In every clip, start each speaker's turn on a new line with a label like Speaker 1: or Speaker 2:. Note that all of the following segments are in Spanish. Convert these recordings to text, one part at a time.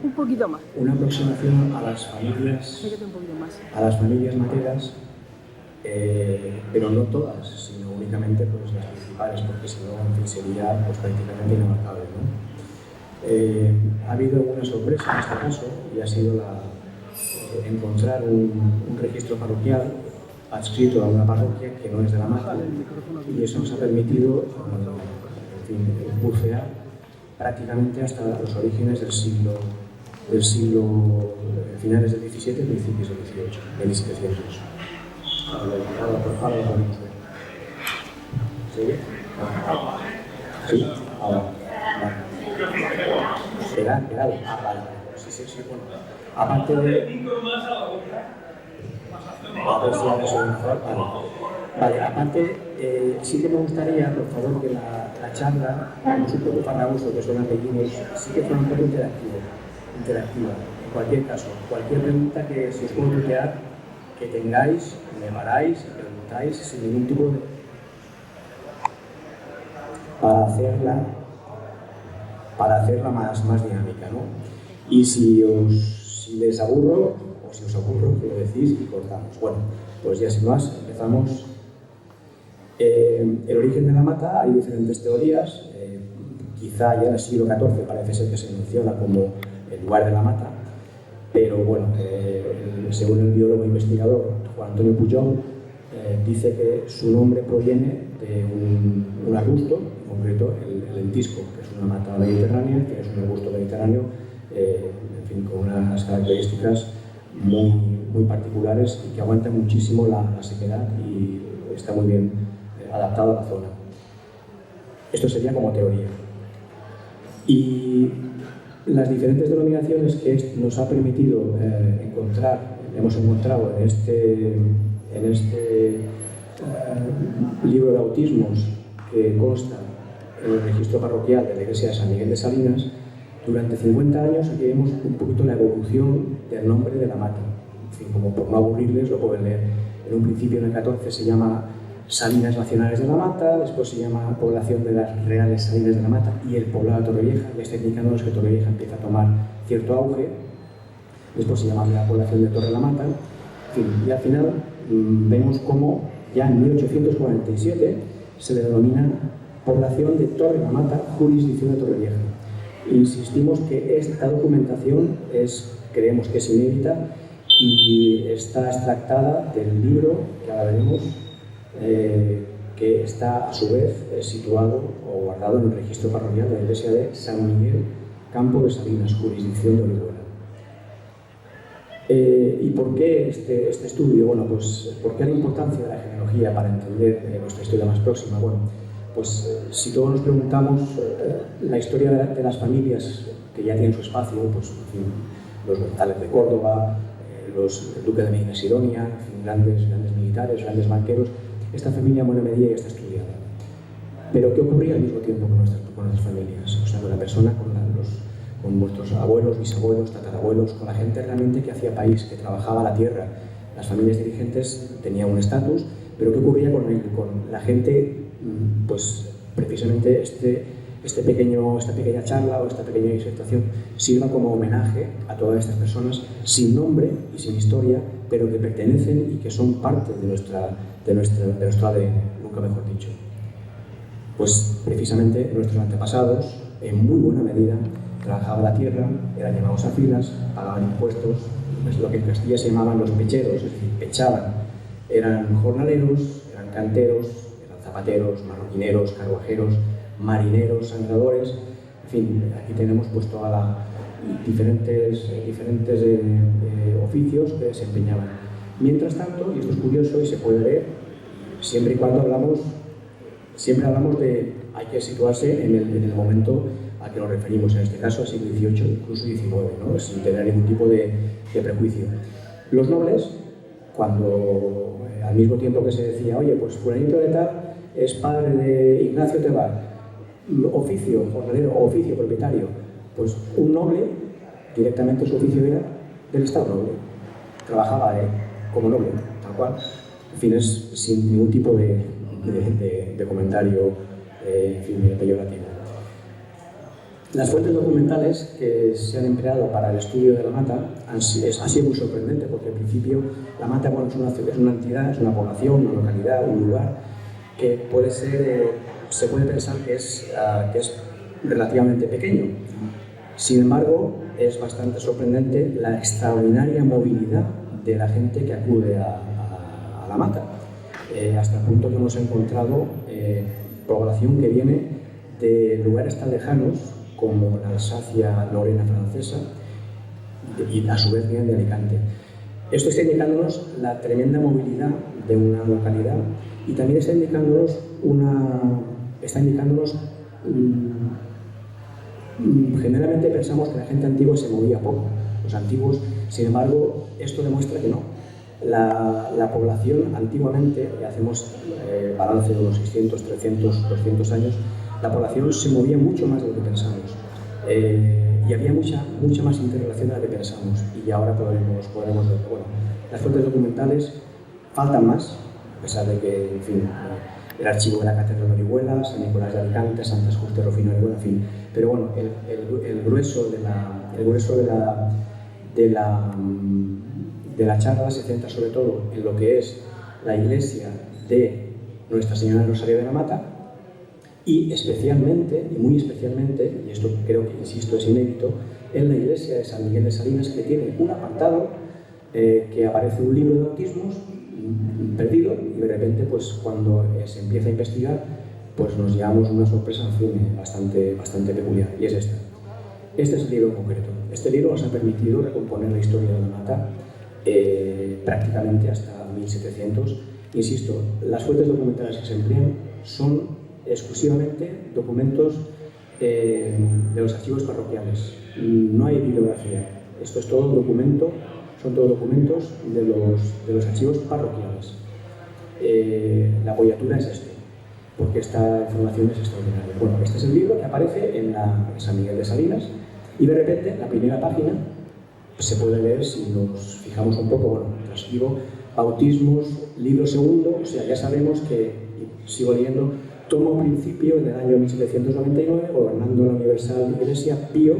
Speaker 1: Un poquito más.
Speaker 2: Una aproximación a las familias materas, pero no todas, sino únicamente pues, las principales, porque si no, en fin, sería pues, prácticamente inabarcable, ¿no? Ha habido una sorpresa en este caso, y ha sido encontrar un registro parroquial adscrito a una parroquia que no es de la Mata, y eso nos ha permitido en fin, bucear prácticamente hasta los orígenes del siglo finales del XVII y principios del XVIII, de 1700. Ahora lo podemos ver. ¿Sí? Sí, ahora. Vale. Esperad. Vale. Sí, bueno. Aparte de... Vale, aparte, sí que me gustaría, por favor, que la charla, no es un poco farragoso, que son apellidos, sí que fuera un poco interactiva. En cualquier caso, cualquier pregunta que si os puedo tutear, que tengáis, me paráis y preguntáis sin ningún tipo de... para hacerla más dinámica, ¿no? Y si les aburro, o si os aburro, que lo decís y cortamos. Bueno, pues ya sin más, empezamos. El origen de la Mata, hay diferentes teorías. Quizá ya en el siglo XIV parece ser que se menciona como el lugar de la Mata, pero bueno, según el biólogo investigador Juan Antonio Pujol, dice que su nombre proviene de un arbusto, en concreto el lentisco, que es una mata mediterránea, que es un arbusto mediterráneo, en fin, con unas características muy particulares y que aguanta muchísimo la sequedad y está muy bien adaptado a la zona. Esto sería como teoría. Y las diferentes denominaciones que nos ha permitido hemos encontrado en este libro de bautismos que consta en el registro parroquial de la iglesia de San Miguel de Salinas, durante 50 años aquí vemos un poquito la evolución del nombre de la Mata. En fin, como por no aburrirles, lo pueden leer. En un principio, en el 14, se llama Salinas Nacionales de la Mata, después se llama Población de las Reales Salinas de la Mata y el Poblado de Torrevieja, ya está indicándonos que Torrevieja empieza a tomar cierto auge. Después se llama la Población de Torre la Mata. En fin, y al final vemos cómo ya en 1847 se le denomina Población de Torre la Mata, jurisdicción de Torrevieja. Insistimos que esta documentación creemos que es inédita y está extractada del libro que ahora veremos, que está a su vez situado o guardado en el registro parroquial de la iglesia de San Miguel, Campo de Salinas, jurisdicción de Orihuela. ¿Y por qué este estudio? Bueno, pues ¿por qué la importancia de la genealogía para entender nuestra historia más próxima? Bueno, pues si todos nos preguntamos la historia de las familias que ya tienen su espacio, pues en fin, los González de Córdoba, los Duque de Medina Sidonia, en fin, grandes militares, grandes banqueros, esta familia en buena medida ya está estudiada. Pero ¿qué ocurría al mismo tiempo con nuestras familias? O sea, con la persona, con nuestros abuelos, bisabuelos, tatarabuelos, con la gente realmente que hacía país, que trabajaba la tierra. Las familias dirigentes tenían un estatus, pero ¿qué ocurría con la gente? Pues precisamente esta pequeña charla o esta pequeña disertación sirva como homenaje a todas estas personas sin nombre y sin historia, pero que pertenecen y que son parte de nuestro ADN, nunca mejor dicho. Pues precisamente nuestros antepasados, en muy buena medida, trabajaban la tierra, eran llamados a filas, pagaban impuestos, es lo que en Castilla se llamaban los pecheros, es decir, pechaban. Eran jornaleros, eran canteros, eran zapateros, marroquineros, carguajeros, marineros, sangradores, en fin, aquí tenemos pues todas las diferentes oficios que desempeñaban. Mientras tanto, y esto es curioso y se puede ver, siempre y cuando siempre hablamos de, hay que situarse en el momento a que nos referimos, en este caso al siglo XVIII, incluso XIX, ¿no? Sin tener ningún tipo de prejuicio. Los nobles, cuando al mismo tiempo que se decía, oye, pues fulanito de tal es padre de Ignacio Tebar, oficio jornalero o oficio propietario, pues un noble, directamente su oficio era del Estado noble, trabajaba como noble, tal cual. En fin, es sin ningún tipo de comentario en fin, peyorativo. Las fuentes documentales que se han empleado para el estudio de La Mata ha sido muy sorprendente, porque al principio La Mata, bueno, es una entidad, es una población, una localidad, un lugar que se puede pensar que es relativamente pequeño. Sin embargo, es bastante sorprendente la extraordinaria movilidad de la gente que acude a La Mata, hasta el punto que hemos encontrado población que viene de lugares tan lejanos como la Alsacia-Lorena francesa y a su vez vienen de Alicante. Esto está indicándonos la tremenda movilidad de una localidad y también está indicándonos generalmente pensamos que la gente antigua se movía poco. Los antiguos, sin embargo, esto demuestra que no. La población antiguamente, hacemos balance de unos 600, 300, 200 años, la población se movía mucho más de lo que pensamos y había mucha más interrelación de la que pensamos, y ahora podremos verlo. Bueno, las fuentes documentales faltan más, a pesar de que, en fin, el archivo de la Catedral de Orihuela, San Nicolás de Alicante, Santas Justas, Rufino de Orihuela, en fin. Pero bueno, el grueso de la charla se centra sobre todo en lo que es la iglesia de Nuestra Señora del Rosario de la Mata y especialmente, y muy especialmente, y esto creo que, insisto, es inédito, en la iglesia de San Miguel de Salinas, que tiene un apartado que aparece un libro de bautismos perdido, y de repente, pues cuando se empieza a investigar, pues nos llevamos una sorpresa, en fin, bastante peculiar, y es esta. Este es el libro en concreto. Este libro nos ha permitido recomponer la historia de La Mata prácticamente hasta 1700. Insisto, las fuentes documentales que se emplean son exclusivamente documentos de los archivos parroquiales. No hay bibliografía. Esto es todo documento, son todos documentos de los archivos parroquiales. La apoyatura es este, porque esta información es extraordinaria. Bueno, este es el libro que aparece en San Miguel de Salinas, y de repente la primera página se puede leer, si nos fijamos un poco, bueno, transcribo bautismos, libro segundo, o sea, ya sabemos que, sigo leyendo, tomo principio en el año 1799, gobernando la Universal Iglesia Pío,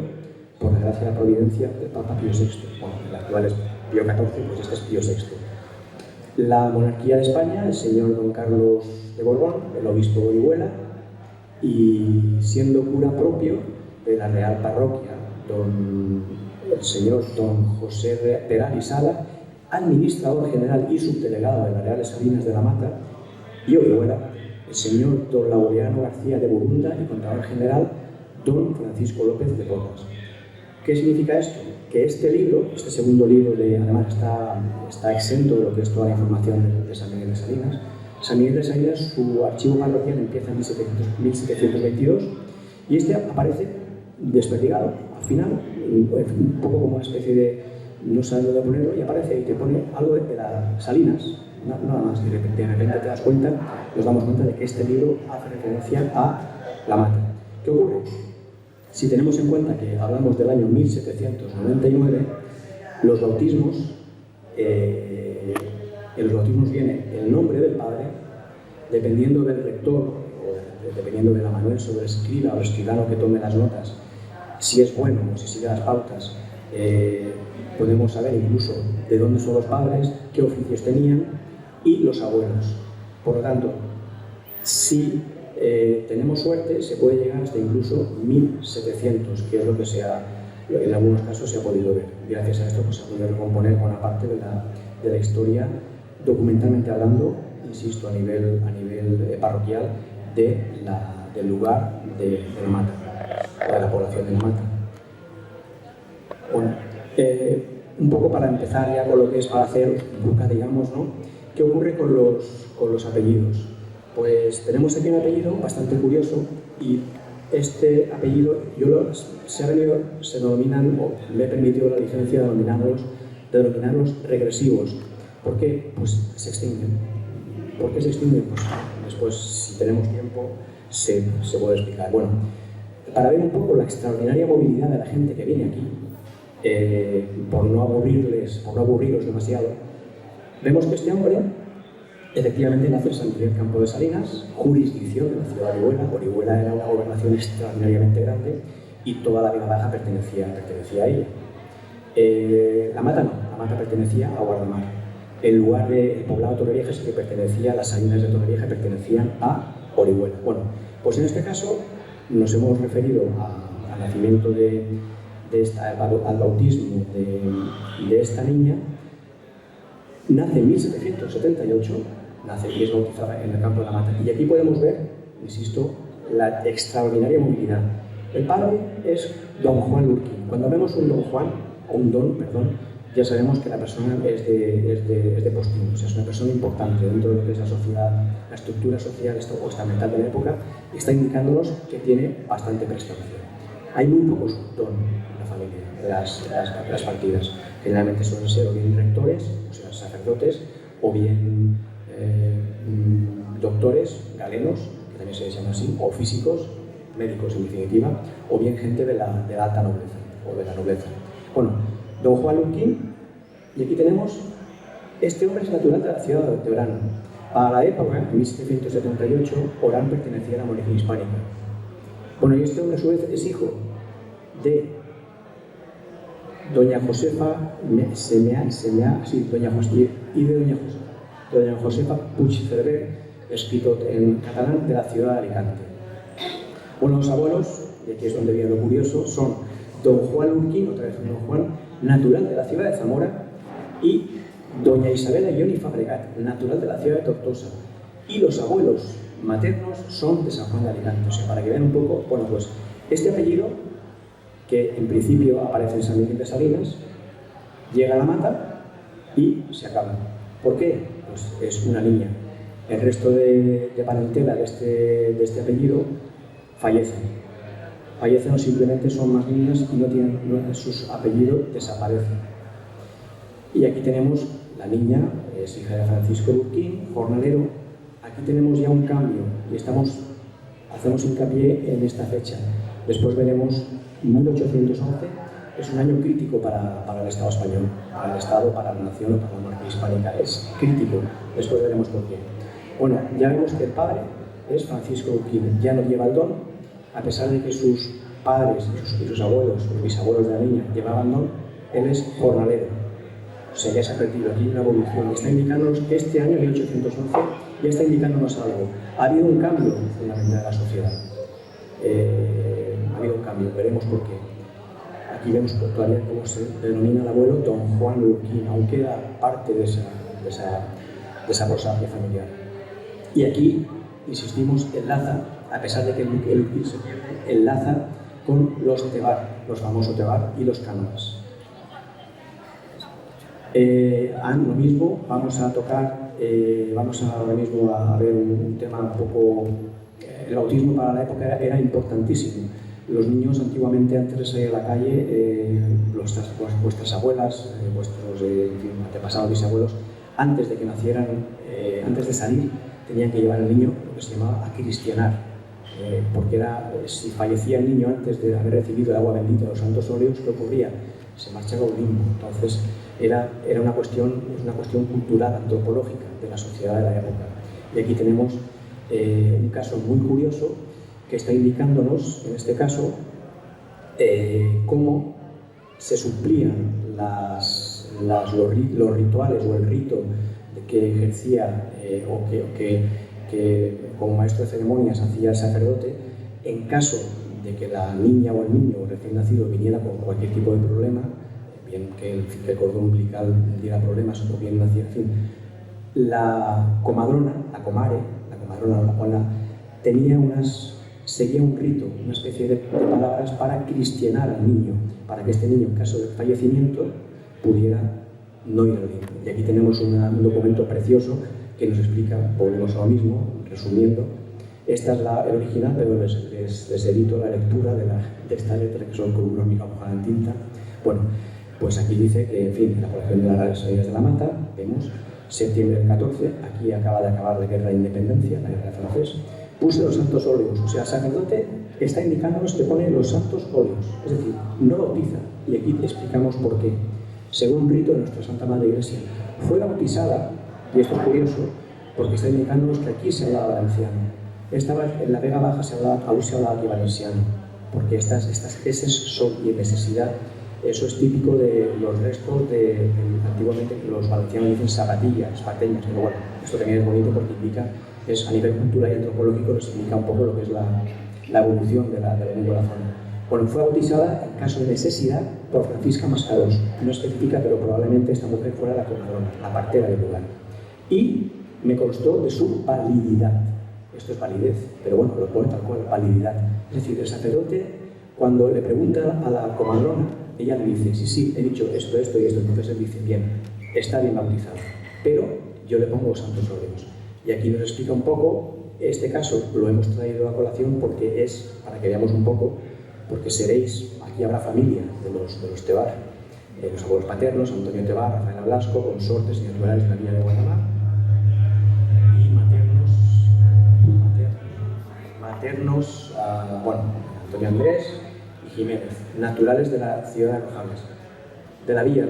Speaker 2: por la gracia de la providencia del Papa Pío VI. Bueno, el actual es Pío XIV, pues este es Pío VI. La monarquía de España, el señor don Carlos de Borbón, el obispo de Orihuela, y siendo cura propio de la Real Parroquia, el señor don José Peral y Sala, administrador general y subdelegado de las Reales Salinas de la Mata y Orihuela, el señor don Laureano García de Burunda y contador general don Francisco López de Porras. ¿Qué significa esto? Que este libro, este segundo libro, además está exento de lo que es toda la información de San Miguel de Salinas. San Miguel de Salinas, su archivo parroquial empieza en 1722 y este aparece desperdigado. Al final, un poco como una especie de no sabes dónde ponerlo, y aparece y te pone algo de las Salinas, nada más, y de repente te das cuenta, nos damos cuenta de que este libro hace referencia a La Mata. ¿Qué ocurre? Si tenemos en cuenta que hablamos del año 1799, los bautismos viene el nombre del padre, dependiendo del rector, o dependiendo del amanuense o del escriba o el escribano que tome las notas, si es bueno o si sigue las pautas, podemos saber incluso de dónde son los padres, qué oficios tenían y los abuelos. Por lo tanto, si tenemos suerte, se puede llegar hasta incluso 1700, que es lo que en algunos casos se ha podido ver. Gracias a esto, pues, se ha podido recomponer buena parte de la historia, documentalmente hablando, insisto, a nivel parroquial, del lugar de La Mata, o de la población de La Mata. Bueno, un poco para empezar ya con lo que es para hacer buca, digamos, ¿no? ¿Qué ocurre con los apellidos? Pues tenemos aquí un apellido bastante curioso, y este apellido se denominan, o me he permitido la licencia de denominarlos regresivos. ¿Por qué? Pues se extinguen. ¿Por qué se extinguen? Pues después, si tenemos tiempo, se puede explicar. Bueno, para ver un poco la extraordinaria movilidad de la gente que viene aquí, por no aburrirlos demasiado, vemos que este hombre efectivamente nace en San Miguel Campo de Salinas, jurisdicción de la ciudad de Orihuela. Orihuela era una gobernación extraordinariamente grande, y toda la Vega Baja pertenecía a ella. La Mata no, la Mata pertenecía a Guardamar. El poblado de Torrevieja sí que pertenecía, las salinas de Torrevieja pertenecían a Orihuela. Bueno, pues en este caso nos hemos referido al nacimiento al bautismo de esta niña. Nace en 1778, nace y es bautizada en el campo de la Mata. Y aquí podemos ver, insisto, la extraordinaria movilidad. El padre es don Juan Lurquín. Cuando vemos un don Juan, o un don, perdón, ya sabemos que la persona es de postín, o sea, es una persona importante dentro de lo que es la sociedad, la estructura social o estamental de la época, y está indicándonos que tiene bastante prestancia. Hay muy pocos don en la familia, las partidas. Generalmente suelen ser o bien rectores, o sea, sacerdotes, o bien doctores, galenos, que también se les llama así, o físicos, médicos en definitiva, o bien gente de la alta nobleza, o de la nobleza. Bueno, don Juan Lurquín, y aquí tenemos, este hombre es natural de la ciudad de Orán. Para la época, en 1778, Orán pertenecía a la monarquía hispánica. Bueno, y este hombre a su vez es hijo de doña Josefa doña Josefa Puig Cerver, escrito en catalán, de la ciudad de Alicante. Bueno, los abuelos, y aquí es donde viene lo curioso, son don Juan Lurquín, otra vez don Juan, natural de la ciudad de Zamora, y doña Isabela Ioni Fabregat, natural de la ciudad de Tortosa. Y los abuelos maternos son de San Juan de Alicante. O sea, para que vean un poco, bueno, pues este apellido, que en principio aparece en San Miguel de Salinas, llega a la Mata y se acaba. ¿Por qué? Pues es una niña. El resto de parentela de este apellido fallecen. Fallecen o simplemente son más niñas y sus apellidos desaparecen. Y aquí tenemos la niña, es hija de Francisco Lurquín, jornalero. Aquí tenemos ya un cambio y hacemos hincapié en esta fecha. Después veremos 1811, es un año crítico para el Estado español, para el Estado, para la nación o para la monarquía hispánica. Es crítico, después veremos por qué. Bueno, ya vemos que el padre es Francisco Lurquín, ya no lleva el don, a pesar de que sus padres y sus abuelos, los bisabuelos de la niña, llevaban don, él es jornalero. O sea, ya se ha perdido aquí una evolución. Está indicándonos que este año, 1811, ya está indicándonos algo. Ha habido un cambio fundamental en la sociedad. Ha habido un cambio, veremos por qué. Aquí vemos todavía cómo se denomina al abuelo don Juan Lurquín, aún queda parte de esa rosalia familiar. Y aquí, insistimos, enlaza, a pesar de que el Lurquín se pierde, enlaza con los Tebar, los famosos Tebar y los Cánovas. Lo mismo, vamos ahora mismo a ver un tema un poco. El bautismo para la época era importantísimo. Los niños antiguamente, antes de salir a la calle, vuestras abuelas, vuestros antepasados bisabuelos, antes de que nacieran, antes de salir, tenían que llevar al niño lo que se llamaba acristianar, porque si fallecía el niño antes de haber recibido el agua bendita de los santos óleos, ¿qué ocurría? Se marchaba a un limbo. Entonces era una cuestión cultural, antropológica de la sociedad de la época. Y aquí tenemos un caso muy curioso que está indicándonos, en este caso, cómo se suplían los rituales o el rito que ejercía o que como maestro de ceremonias hacía el sacerdote en caso de que la niña o el niño recién nacido viniera con cualquier tipo de problema, bien que el cordón umbilical diera problemas o bien naciera, en fin. La comadrona, la comadrona, seguía un rito, una especie de palabras para cristianar al niño, para que este niño, en caso de fallecimiento, pudiera no ir al limbo. Y aquí tenemos un documento precioso que nos explica, volvemos a lo mismo, resumiendo. Esta es el original, pero les edito la lectura de esta letra, que son con brómica mojada en tinta. Bueno, pues aquí dice que, en fin, la colección de las Reales Salidas de la Mata, vemos, septiembre del 14, aquí acaba de acabar la guerra de independencia, la guerra francesa, puse los santos óleos, o sea, el sacerdote está indicándonos que pone los santos óleos, es decir, no bautiza, y aquí explicamos por qué. Según un rito de nuestra Santa Madre Iglesia, fue bautizada, y esto es curioso, porque está indicándonos que aquí se hablaba valenciano. En la Vega Baja aún se hablaba aquí valenciano. porque estas heces son y en necesidad. Eso es típico de los restos antiguamente los valencianos dicen zapatillas, esparteñas, pero bueno, esto también es bonito porque indica, es a nivel cultural y antropológico, nos indica un poco lo que es la evolución de la lengua de la zona. Bueno, fue bautizada en caso de necesidad por Francisca Mascaros, no especifica, pero probablemente esta mujer fuera la comadrona, la partera del lugar. Y me constó de su valididad. Esto es validez, pero bueno, lo pone tal cual, valididad. Es decir, el sacerdote, cuando le pregunta a la comadrona, ella le dice, sí, he dicho esto y esto, entonces él dice, bien, está bien bautizado, pero yo le pongo santos óleos. Y aquí nos explica un poco, este caso lo hemos traído a colación porque es, para que veamos un poco, porque seréis, aquí habrá familia de los Tebar, los abuelos paternos, Antonio Tebar, Rafael Blasco, consortes y naturales de la Villa de Guardamar, y maternos, bueno, Antonio Andrés y Jiménez, naturales de la ciudad de Rojales, de la Villa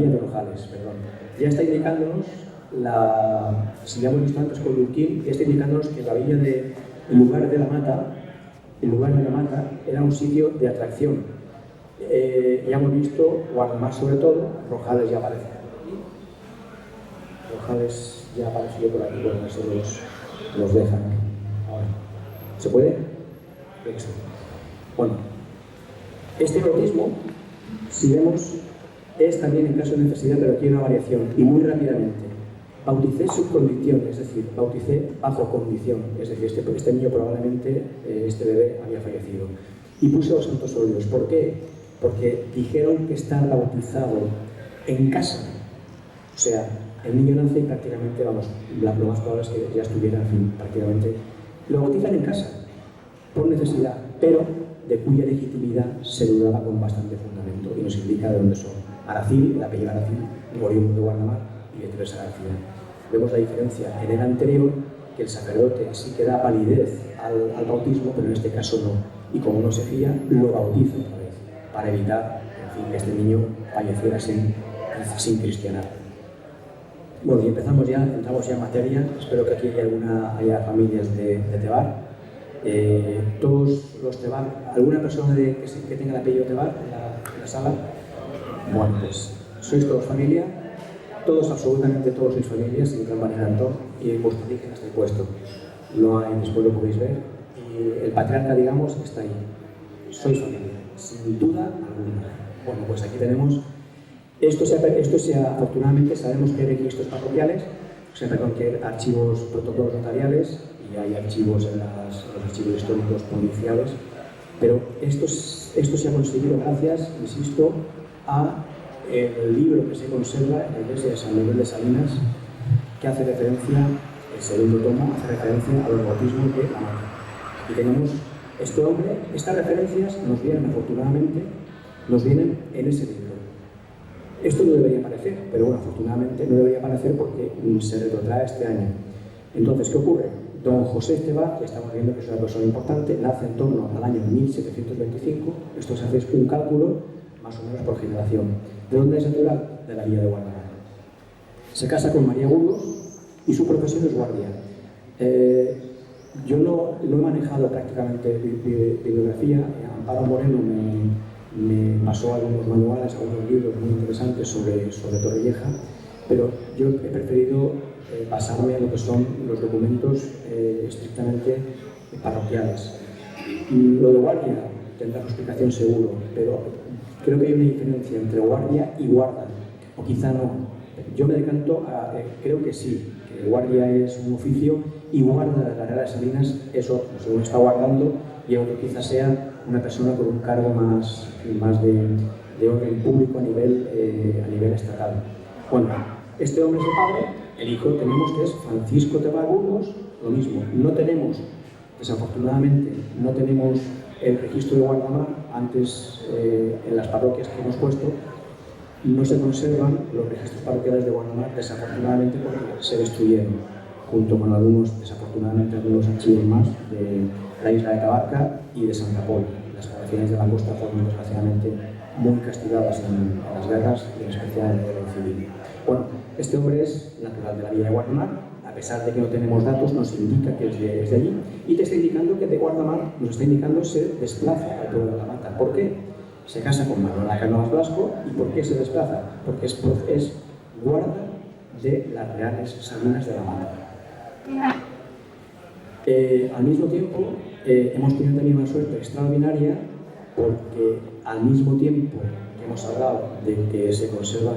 Speaker 2: de Rojales, perdón. Ya está indicándonos, si ya hemos visto antes con Lurquín, ya está indicándonos que la villa el lugar de la Mata era un sitio de atracción. Ya hemos visto, Guardamar sobre todo, Rojales ya aparece. Rojales ya apareció por aquí, bueno, eso los dejan. Ahora, ¿se puede? Bueno, este bautismo, si vemos, es también en caso de necesidad, pero aquí hay una variación, y muy rápidamente. Bauticé subcondición, es decir, bauticé bajo condición, es decir, este niño probablemente, este bebé, había fallecido. Y puse los santos óleos. ¿Por qué? Porque dijeron que está bautizado en casa. O sea, el niño nace y prácticamente, vamos, lo más probable es que ya estuviera, en fin, prácticamente. Lo bautizan en casa, por necesidad, pero de cuya legitimidad se dudaba con bastante fundamento y nos indica de dónde son. Aracil, el apellido Aracil, oriundo de Guardamar, y de Teresa García. Vemos la diferencia en el anterior, que el sacerdote sí que da validez al bautismo, pero en este caso no. Y como no se fía, lo bautiza otra vez, para evitar, en fin, que este niño falleciera sin cristianar. Bueno, y entramos ya en materia. Espero que aquí haya familias de Tebar. Todos los Tebar, ¿alguna persona que tenga el apellido Tebar en la sala? Bueno, pues sois todos familia, todos, absolutamente todos sois familia, sin gran manera y en vuestro origen está puesto. No hay, después lo podéis ver, y el patriarca, digamos, está ahí. Sois familia, sin duda alguna. Bueno, pues aquí tenemos, afortunadamente sabemos que hay registros parroquiales, o sea, perdón, que hay archivos, protocolos notariales, y hay archivos en los archivos históricos provinciales, pero esto se ha conseguido gracias, insisto, a el libro que se conserva en la iglesia de San Miguel de Salinas, que hace referencia, el segundo tomo, hace referencia a los bautismos de la Mata. Y tenemos este hombre, estas referencias nos vienen, afortunadamente, en ese libro. Esto no debería aparecer, pero bueno, afortunadamente no debería aparecer porque se retrotrae este año. Entonces, ¿qué ocurre? Don José Esteban, que estamos viendo que es una persona importante, nace en torno al año 1725, esto se hace un cálculo más o menos por generación. ¿De dónde es natural? De la Villa de Guardamar. Se casa con María Burgos y su profesión es guardia. Yo no he manejado prácticamente bibliografía. Amparo Moreno me pasó algunos manuales, algunos libros muy interesantes sobre Torrevieja, pero yo he preferido basarme en lo que son los documentos estrictamente parroquiales. Lo de guardia tendrá su explicación seguro, pero creo que hay una diferencia entre guardia y guarda, o quizá no. Yo me decanto creo que sí, que guardia es un oficio y guarda de la Real de Salinas es otro, según está guardando, y otro quizá sea una persona con un cargo más de orden público a nivel estatal. Bueno, este hombre es el padre, el hijo tenemos que es Francisco Tebar Burgos, lo mismo, no tenemos, desafortunadamente, no tenemos el registro de Guardamar, antes en las parroquias que hemos puesto, no se conservan los registros parroquiales de Guardamar, desafortunadamente porque se destruyeron, junto con desafortunadamente, algunos archivos más de la isla de Tabarca y de Santa Pol. Las poblaciones de la costa fueron desgraciadamente muy castigadas en las guerras y en especial en la guerra civil. Bueno, este hombre es natural de la Villa de Guardamar, a pesar de que no tenemos datos, nos indica que es de allí, y te está indicando que de Guardamar nos está indicando se desplaza al pueblo de la Mata. ¿Por qué? Se casa con Manuela Cánovas Blasco. ¿Y por qué se desplaza? Porque es guarda de las Reales Salinas de la Mata. Al mismo tiempo, hemos tenido también una suerte extraordinaria, porque al mismo tiempo que hemos hablado de que se conserva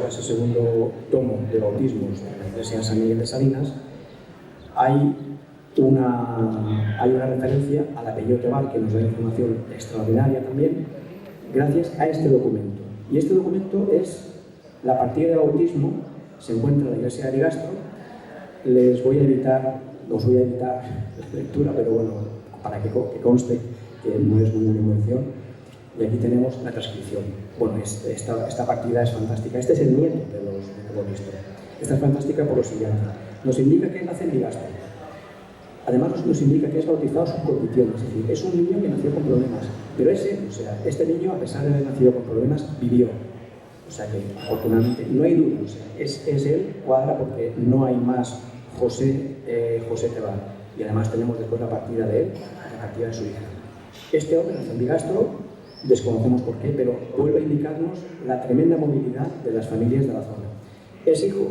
Speaker 2: ese segundo tomo de bautismos de la Iglesia de San Miguel de Salinas, hay una referencia al apellido Tebar, que nos da información extraordinaria también, gracias a este documento. Y este documento es la partida de bautismo, se encuentra en la iglesia de Ligastro. Os voy a evitar la lectura, pero bueno, para que conste que no es ninguna invención. Y aquí tenemos la transcripción. Bueno, esta partida es fantástica. Este es el nieto de los bautistas. Esta es fantástica por lo siguiente. Nos indica que nace en Ligastro. Además nos indica que es bautizado sin condición, es decir, es un niño que nació con problemas, pero este niño, a pesar de haber nacido con problemas, vivió. O sea que, afortunadamente, no hay duda, o sea, es él, cuadra, porque no hay más José Tebar. Y además tenemos después la partida de él, la partida de su hija. Este hombre nació en Ligastro, desconocemos por qué, pero vuelve a indicarnos la tremenda movilidad de las familias de la zona. Es hijo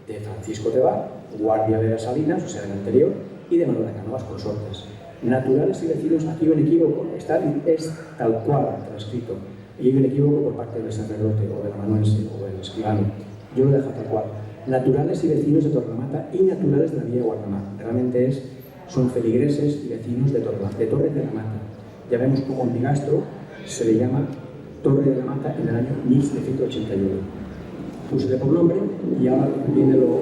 Speaker 2: de Francisco Tebar, guardia de las Salinas, o sea, del anterior, y de Manuela Cánovas Consortes. Naturales y vecinos, aquí hay un equívoco, es tal cual transcrito, y hay un equívoco por parte del sacerdote, o del amanuense, o del escribano. Yo lo dejo tal cual. Naturales y vecinos de Torquemada y naturales de la villa de Guardamar. Realmente son feligreses y vecinos de Torre de la Mata. Ya vemos cómo en Ligastro se le llama Torre de la Mata en el año 1781. Puse por nombre y ahora viene lo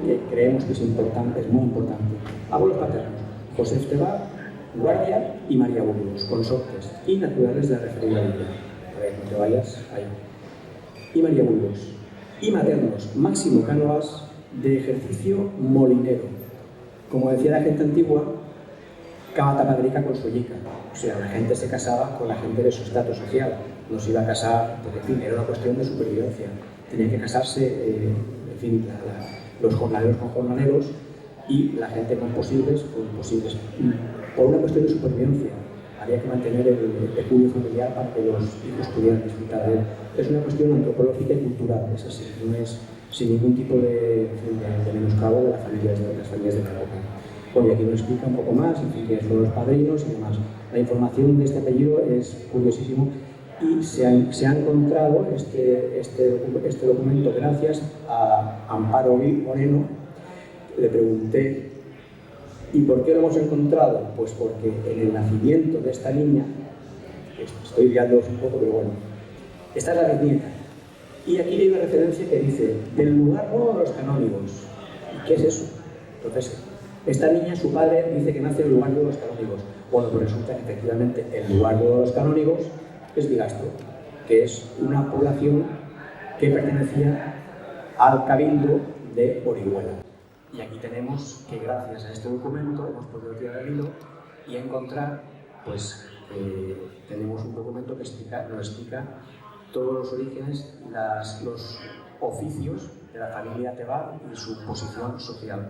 Speaker 2: que creemos que es importante, es muy importante. Abuelos paternos: José Tebar, guardia, y María Burgos, consortes y naturales de la referida villa. A ver, no te vayas ahí. Y María Burgos. Y maternos: Máximo Cánovas, de ejercicio molinero. Como decía la gente antigua, cava tapadrica con su yica. O sea, la gente se casaba con la gente de su estatus social. No se iba a casar, porque en fin, era una cuestión de supervivencia. Tenían que casarse, en fin, los jornaleros con jornaleros y la gente con posibles. Por una cuestión de supervivencia. Había que mantener el peculio familiar para que los hijos pudieran disfrutar de él. Es una cuestión antropológica y cultural, es así, no es sin ningún tipo de menoscabo de las familias de la época. Bueno, y aquí nos explica un poco más, en fin, quiénes son los padrinos y demás. La información de este apellido es curiosísimo y se ha encontrado este documento gracias a Amparo Moreno. Le pregunté: ¿y por qué lo hemos encontrado? Pues porque en el nacimiento de esta niña, estoy guiándoos un poco, pero bueno, esta es la bisnieta. Y aquí hay una referencia que dice: del lugar nuevo de los canónigos. ¿Y qué es eso? Entonces, esta niña, su padre, dice que nace en el lugar nuevo de los canónigos. Bueno, pues resulta que efectivamente el lugar nuevo de los canónigos es Ligastro, que es una población que pertenecía al cabildo de Orihuela. Y aquí tenemos que gracias a este documento hemos podido tirar el hilo y encontrar, pues, tenemos un documento que nos explica todos los orígenes, los oficios de la familia Tebar y su posición social.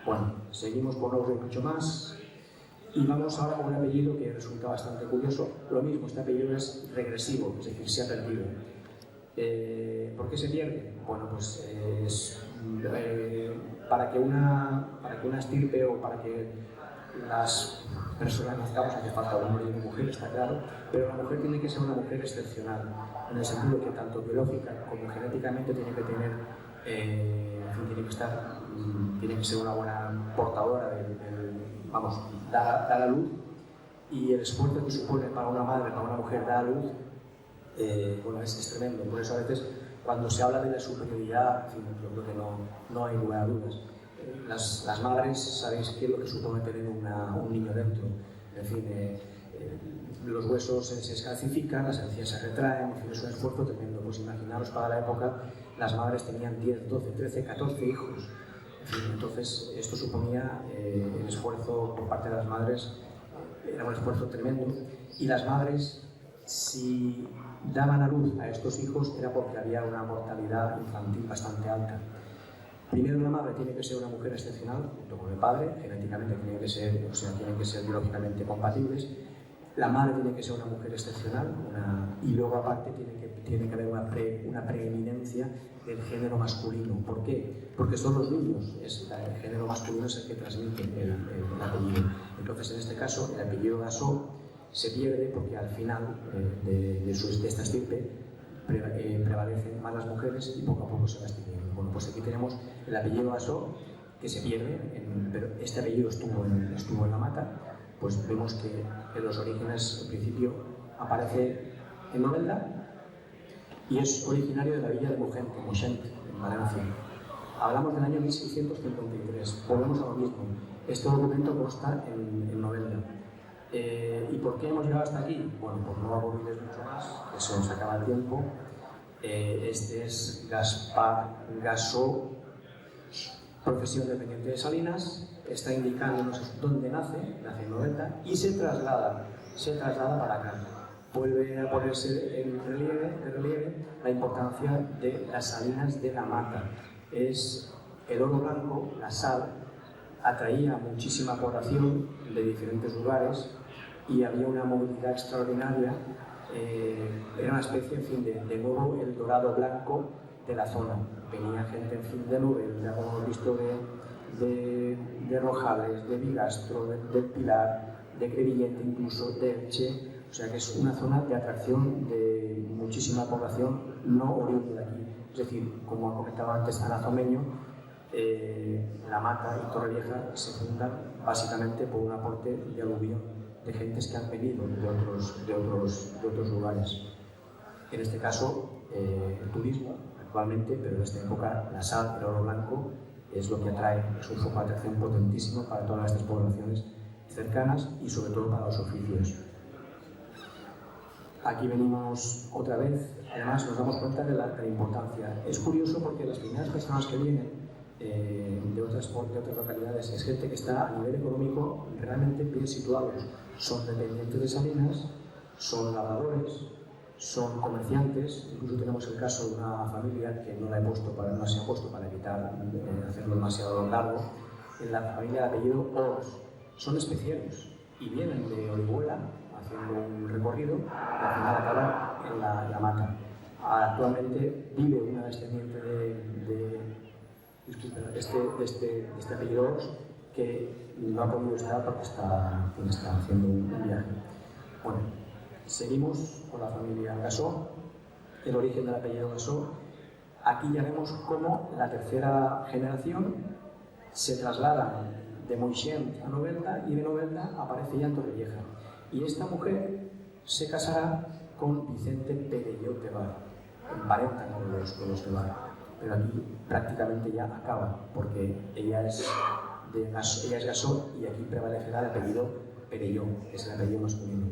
Speaker 2: Bueno, seguimos por otro mucho más y vamos ahora con un apellido que resulta bastante curioso. Lo mismo, este apellido es regresivo, es decir, se ha perdido. ¿Por qué se pierde? Bueno, pues para que una estirpe o para que las personas nazcamos hace falta un hombre y una mujer, está claro, pero la mujer tiene que ser una mujer excepcional, en el sentido que tanto biológica como genéticamente tiene que tener, tiene que ser una buena portadora dar a luz, y el esfuerzo que supone para una madre, para una mujer dar a luz, es tremendo. Por eso a veces cuando se habla de la superioridad, en fin, yo creo que no hay lugar a dudas. Las madres, sabéis qué es lo que supone tener un niño dentro. En fin, los huesos se escalcifican, las encías se retraen, en fin, es un esfuerzo tremendo. Pues imaginaros, para la época las madres tenían 10, 12, 13, 14 hijos. En fin, entonces esto suponía el esfuerzo por parte de las madres, era un esfuerzo tremendo. Y las madres, si daban a luz a estos hijos, era porque había una mortalidad infantil bastante alta. Primero, la madre tiene que ser una mujer excepcional, junto con el padre, genéticamente tienen que ser, o sea, tienen que ser biológicamente compatibles. La madre tiene que ser una mujer excepcional, y luego aparte tiene que haber una preeminencia del género masculino. ¿Por qué? Porque son los niños, el género masculino es el que transmite el apellido. Entonces, en este caso, el apellido Gassó se pierde porque al final de esta estirpe prevalecen más las mujeres y poco a poco se va extinguiendo. Bueno, pues aquí tenemos el apellido Gassó que se pierde, pero este apellido estuvo en la mata. Pues vemos que en los orígenes, en principio, aparece en Novelda y es originario de la villa de Moixent, en Valencia. Hablamos del año 1653, volvemos a lo mismo. Este documento consta en Novelda. ¿Y por qué hemos llegado hasta aquí? Bueno, por no aburrirles mucho más, que se nos acaba el tiempo. Este es Gaspar Gassó, profesión dependiente de Salinas, está indicándonos dónde nace en Novelda y se traslada para acá. Vuelve a ponerse en relieve la importancia de las salinas de la Mata. Es el oro blanco, la sal, atraía muchísima población de diferentes lugares y había una movilidad extraordinaria. Era una especie, en fin, de nuevo el dorado blanco de la zona. Venía gente, en fin, de Novelda, como hemos visto, de Rojales, de Bigastro, del Pilar, de Crevillente, incluso de Elche. O sea que es una zona de atracción de muchísima población no oriunda de aquí. Es decir, como comentaba antes Ana Zomeño, La Mata y Torrevieja se fundan básicamente por un aporte de aluvión de gentes que han venido de otros lugares. En este caso, el turismo actualmente, pero en esta época la sal, el oro blanco, es lo que atrae, es un foco de atracción potentísimo para todas estas poblaciones cercanas y sobre todo para los oficios. Aquí venimos otra vez, además nos damos cuenta de la importancia. Es curioso porque las primeras personas que vienen de otras localidades es gente que está a nivel económico realmente bien situados. Son dependientes de Salinas, son labradores, son comerciantes. Incluso tenemos el caso de una familia que no se ha puesto para evitar hacerlo demasiado largo. En la familia de apellido Ors son especieros y vienen de Orihuela haciendo un recorrido y al final acaban en la Mata. Actualmente vive una descendiente de este apellido Ors que no ha podido estar porque está haciendo un viaje. Bueno, seguimos con la familia Gassó, el origen del apellido Gassó. Aquí ya vemos cómo la tercera generación se traslada de Moixent a Novelda y de Novelda aparece ya en Torrevieja. Y esta mujer se casará con Vicente Perelló Tebar, emparentan con los Tebar, pero aquí prácticamente ya acaba, porque ella es Gassó y aquí prevalecerá el apellido Perelló, que es el apellido masculino.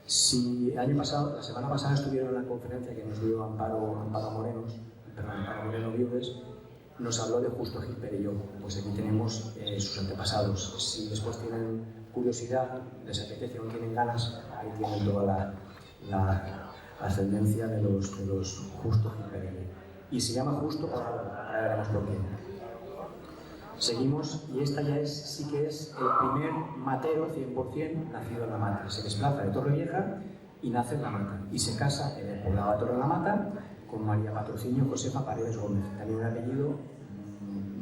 Speaker 2: Si la semana pasada estuvieron en la conferencia que nos dio Amparo Moreno Viudes, nos habló de Justo Gil Perelló. Pues aquí tenemos sus antepasados. Si después tienen curiosidad, les apetece o no tienen ganas, ahí tienen toda la ascendencia de los Justo Gil Perelló. Y se llama Justo, ahora veremos por qué. Seguimos, y esta ya sí que es el primer matero 100% nacido en la Mata. Se desplaza de Torrevieja y nace en la Mata. Y se casa en el poblado de Torre de la Mata con María Patrocinio Josefa Paredes Gómez. También un apellido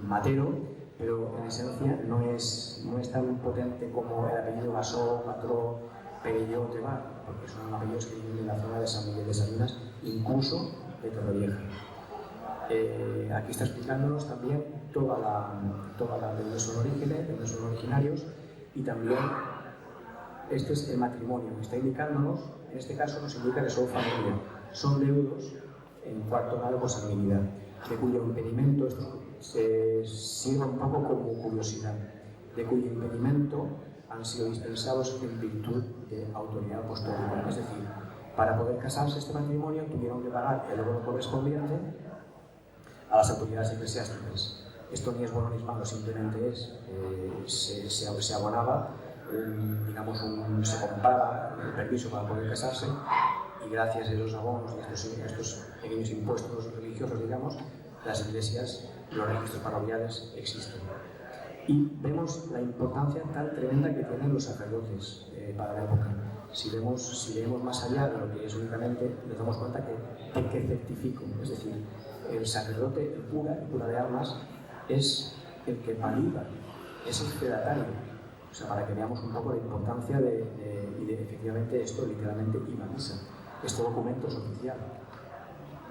Speaker 2: matero, pero en esencia no es tan potente como el apellido Gassó, Patró, Perelló, Tebar, porque son apellidos que vienen de la zona de San Miguel de Salinas, incluso de Torrevieja. Aquí está explicándonos también toda la de donde son originarios, y también este es el matrimonio. Está indicándonos, en este caso nos indica que son familia, son deudos en cuarto grado con sanguinidad, de cuyo impedimento, esto se sirve un poco como curiosidad, de cuyo impedimento han sido dispensados en virtud de autoridad apostólica. Es decir, para poder casarse este matrimonio tuvieron que pagar el oro correspondiente a las autoridades eclesiásticas. Esto ni es bueno ni es malo, simplemente se abonaba, se compraba el permiso para poder casarse, y gracias a esos abonos y a estos pequeños impuestos religiosos, las iglesias, los registros parroquiales existen. Y vemos la importancia tan tremenda que tienen los sacerdotes para la época. Si leemos más allá de lo que es únicamente, nos damos cuenta que certifico, es decir, el sacerdote, el cura de armas, es el que valida, es el fedatario. O sea, para que veamos un poco la importancia de efectivamente esto literalmente iba a misa. Este documento es oficial.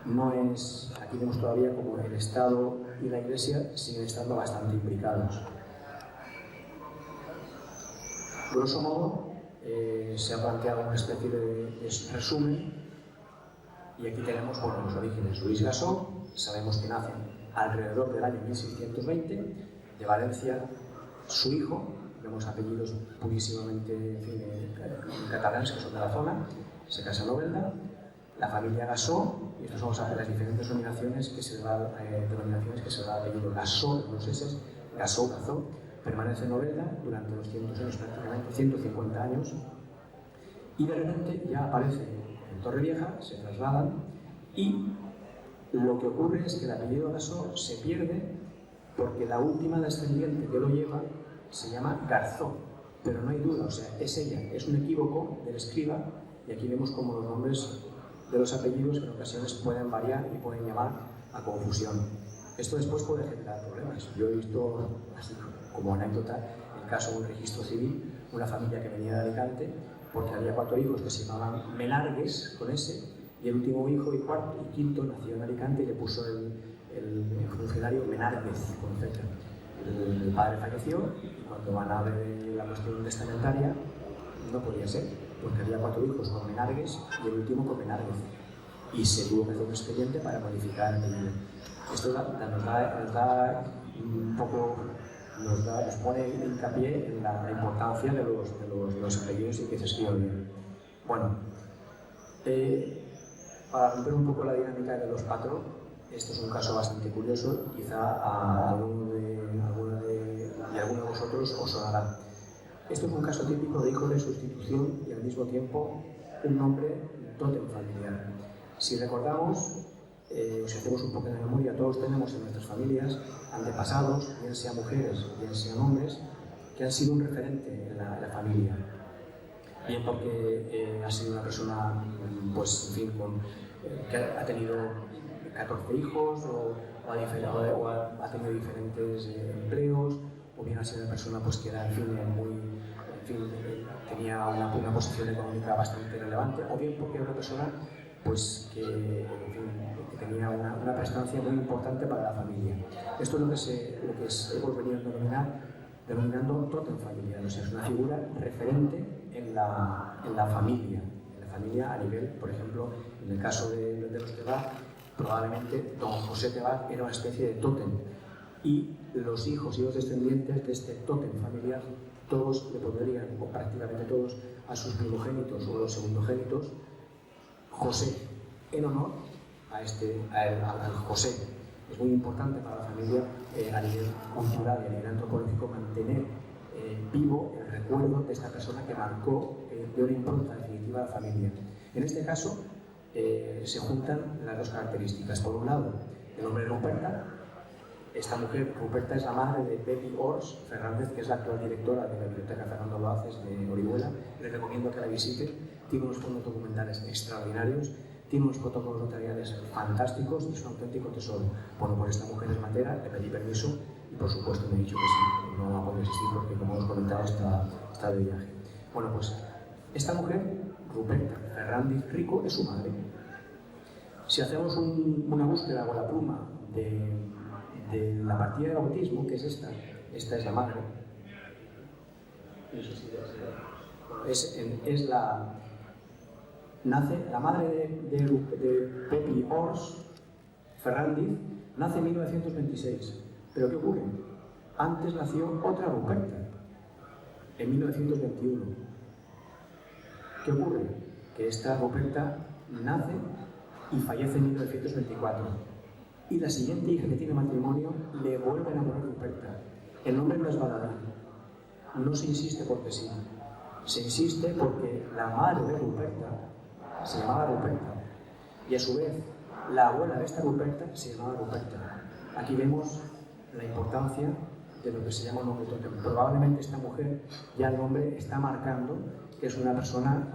Speaker 2: No es, aquí vemos todavía como el Estado y la Iglesia siguen estando bastante imbricados. Grosso modo, se ha planteado una especie de resumen y aquí tenemos los orígenes. Luis Gassó, sabemos que nace alrededor del año 1620, de Valencia, su hijo, vemos apellidos purísimamente catalanes que son de la zona, se casa en Novelda, la familia Gassó, y estas son las diferentes denominaciones que se da apellido Gassó, los S, Gassó, permanece en Novelda durante los 100 años, prácticamente 150 años, y de repente ya aparece en Torrevieja, se trasladan, y lo que ocurre es que el apellido Gassó se pierde porque la última descendiente que lo lleva se llama Garzó, pero no hay duda, o sea, es ella, es un equívoco del escriba, y aquí vemos como los nombres de los apellidos en ocasiones pueden variar y pueden llevar a confusión. Esto después puede generar problemas. Yo he visto, así como anécdota, el caso de un registro civil, una familia que venía de Alicante, porque había 4 hijos que se llamaban Menargues, con S, y el último hijo y cuarto y quinto nació en Alicante y le puso el funcionario Menarguez, con Z. El padre falleció y cuando van a ver la cuestión testamentaria no podía ser, porque había 4 hijos con Menargues y el último con Menarguez. Y se tuvo que hacer un expediente para modificar el apellido. Esto nos da un poco, nos pone hincapié en la importancia de los apellidos y que se escriban bien. Bueno, para romper un poco la dinámica de los patrón, este es un caso bastante curioso y quizá a alguno de vosotros os sonará. Esto es un caso típico de hijo de sustitución y al mismo tiempo un nombre tótem familiar. Si recordamos, si hacemos un poco de memoria, todos tenemos en nuestras familias antepasados, bien sean mujeres, bien sean hombres, que han sido un referente en la familia. Bien porque ha sido una persona, pues, en fin, que ha tenido 14 hijos o ha tenido diferentes empleos, o bien ha sido una persona pues, que era, tenía una posición económica bastante relevante, o bien porque era una persona pues, que tenía una prestancia muy importante para la familia. Esto es lo que hemos venido denominando tótem familiar, o sea, es una figura referente en la familia a nivel, por ejemplo, en el caso de los Tebat, probablemente don José Tebat era una especie de tótem, y los hijos y los descendientes de este tótem familiar, todos le pondrían, o prácticamente todos, a sus primogénitos o a los segundogénitos, José, en honor al José. Es muy importante para la familia a nivel cultural y a nivel antropológico mantener vivo el recuerdo de esta persona que marcó de una impronta definitiva a la familia. En este caso se juntan las dos características. Por un lado, el nombre de Ruperta. Esta mujer, Ruperta, es la madre de Pepi Ors Fernández, que es la actual directora de la Biblioteca Fernando Loaces de Orihuela. Les recomiendo que la visiten. Tiene unos fondos documentales extraordinarios, tiene unos protocolos notariales fantásticos y es un auténtico tesoro. Bueno, pues esta mujer es matera, le pedí permiso y por supuesto me he dicho que sí, no va a poder existir porque, como hemos comentado, está de viaje. Bueno, pues esta mujer, Ruperta Fernández Rico, es su madre. Si hacemos una búsqueda con la pluma de la partida de bautismo, que es esta es la madre. Nace la madre de Pepi Ors Fernández, nace en 1926. ¿Pero qué ocurre? Antes nació otra Ruperta, en 1921. ¿Qué ocurre? Que esta Ruperta nace y fallece en 1924. Y la siguiente hija que tiene matrimonio le vuelven a poner Ruperta. El nombre no es baladí. No se insiste porque sí. Se insiste porque la madre de Ruperta se llamaba Ruperta. Y a su vez, la abuela de esta Ruperta se llamaba Ruperta. aquí vemos la importancia de lo que se llama un nombre tótem. Probablemente esta mujer, ya el nombre está marcando que es una persona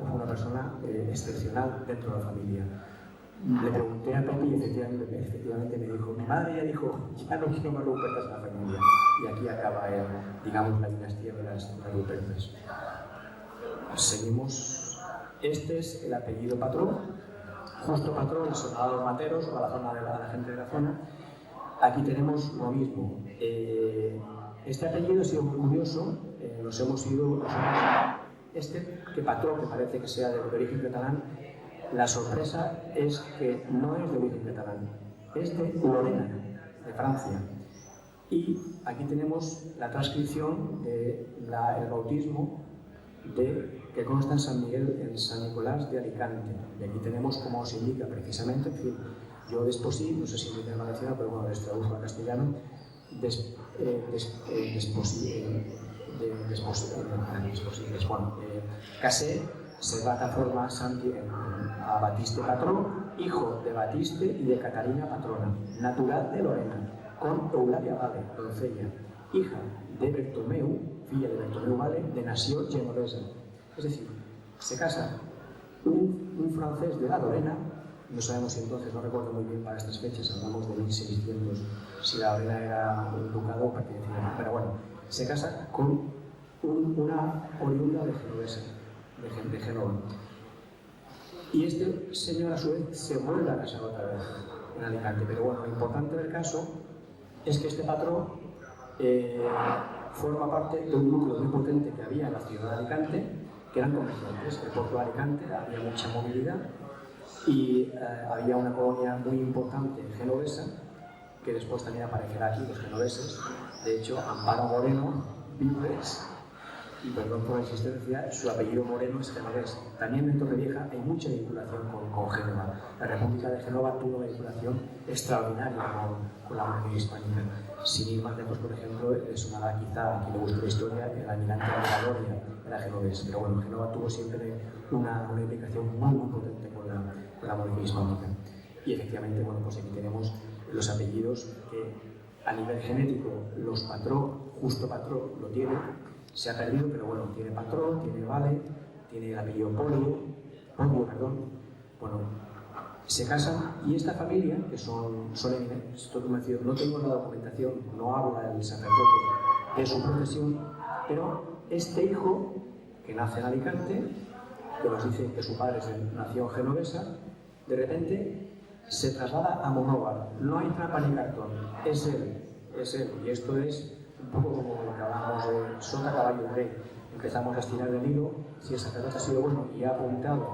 Speaker 2: excepcional dentro de la familia. Le pregunté a Pepe y efectivamente me dijo, mi madre ya dijo, ya no quiero más Rupertas en la familia. Y aquí acaba, digamos, la dinastía de las Rupertas. Seguimos. Este es el apellido patrón, justo patrón, a los materos o a la zona de la gente de la zona. Aquí tenemos lo mismo. Este apellido ha sido muy curioso, que patrón, que parece que sea de origen catalán, la sorpresa es que no es de origen catalán, es de Lorena, de Francia. Y aquí tenemos la transcripción del bautismo que consta en San Nicolás de Alicante. Y aquí tenemos cómo se indica precisamente, en fin, yo Desposí, no sé si me llama valenciano, pero bueno, les traduzco al castellano, casé se va a forma a Batiste patrón, hijo de Batiste y de Catalina patrona, natural de Lorena, con Eulalia Vale, doncella, hija de Bertomeu, filla de Bertomeu Vale, de nació genovesa. Es decir, se casa un francés de la Lorena, no sabemos si entonces, no recuerdo muy bien para estas fechas, hablamos de 1600, si la Lorena era un ducado o pertenecía, pero bueno, se casa con una oriunda de genovesa, de Génova. Y este señor a su vez se vuelve a casar otra vez en Alicante, pero bueno, lo importante del caso es que este patrón forma parte de un núcleo muy potente que había en la ciudad de Alicante, que eran comerciantes. El puerto de Alicante había mucha movilidad y había una colonia muy importante genovesa, que después también aparecerá aquí, los genoveses. De hecho, Amparo Moreno Vives, y perdón por la insistencia, su apellido Moreno es genovés. También en Torrevieja hay mucha vinculación con Génova. La República de Génova tuvo una vinculación extraordinaria con la monarquía hispánica. Sin ir más lejos, por ejemplo, le sonará quizá a quien le guste la historia, el almirante de la Gloria era genovés. Pero bueno, Génova tuvo siempre una implicación muy potente con la monarquía hispánica. Y efectivamente, bueno, pues aquí tenemos los apellidos que a nivel genético los patrón, justo patrón, lo tiene. Se ha perdido, pero bueno, tiene patrón, tiene Vale, tiene el apellido Polio, bueno, se casan y esta familia, que son eminentes, no tengo la documentación, no habla el sacerdote de su profesión, pero este hijo, que nace en Alicante, que nos dice que su padre nació en genovesa, de repente se traslada a Monóvar. No hay trampa ni cartón, es él, y esto es un poco como lo que hablábamos de sota, caballo y rey. Empezamos a estirar el hilo, si el sacerdote ha sido bueno y ha apuntado,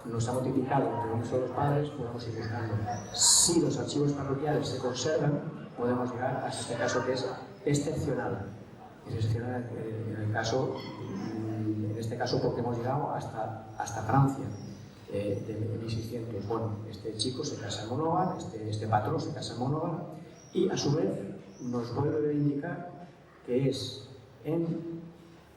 Speaker 2: nos ha notificado entre uno de los padres, podemos ir buscando. Si los archivos parroquiales se conservan, podemos llegar a este caso que es excepcional. Es excepcional en este caso porque hemos llegado hasta Francia, de 1600. Bueno, este chico se casa en Monóvar, este patrón se casa en Monóvar, y a su vez nos vuelve a indicar que es en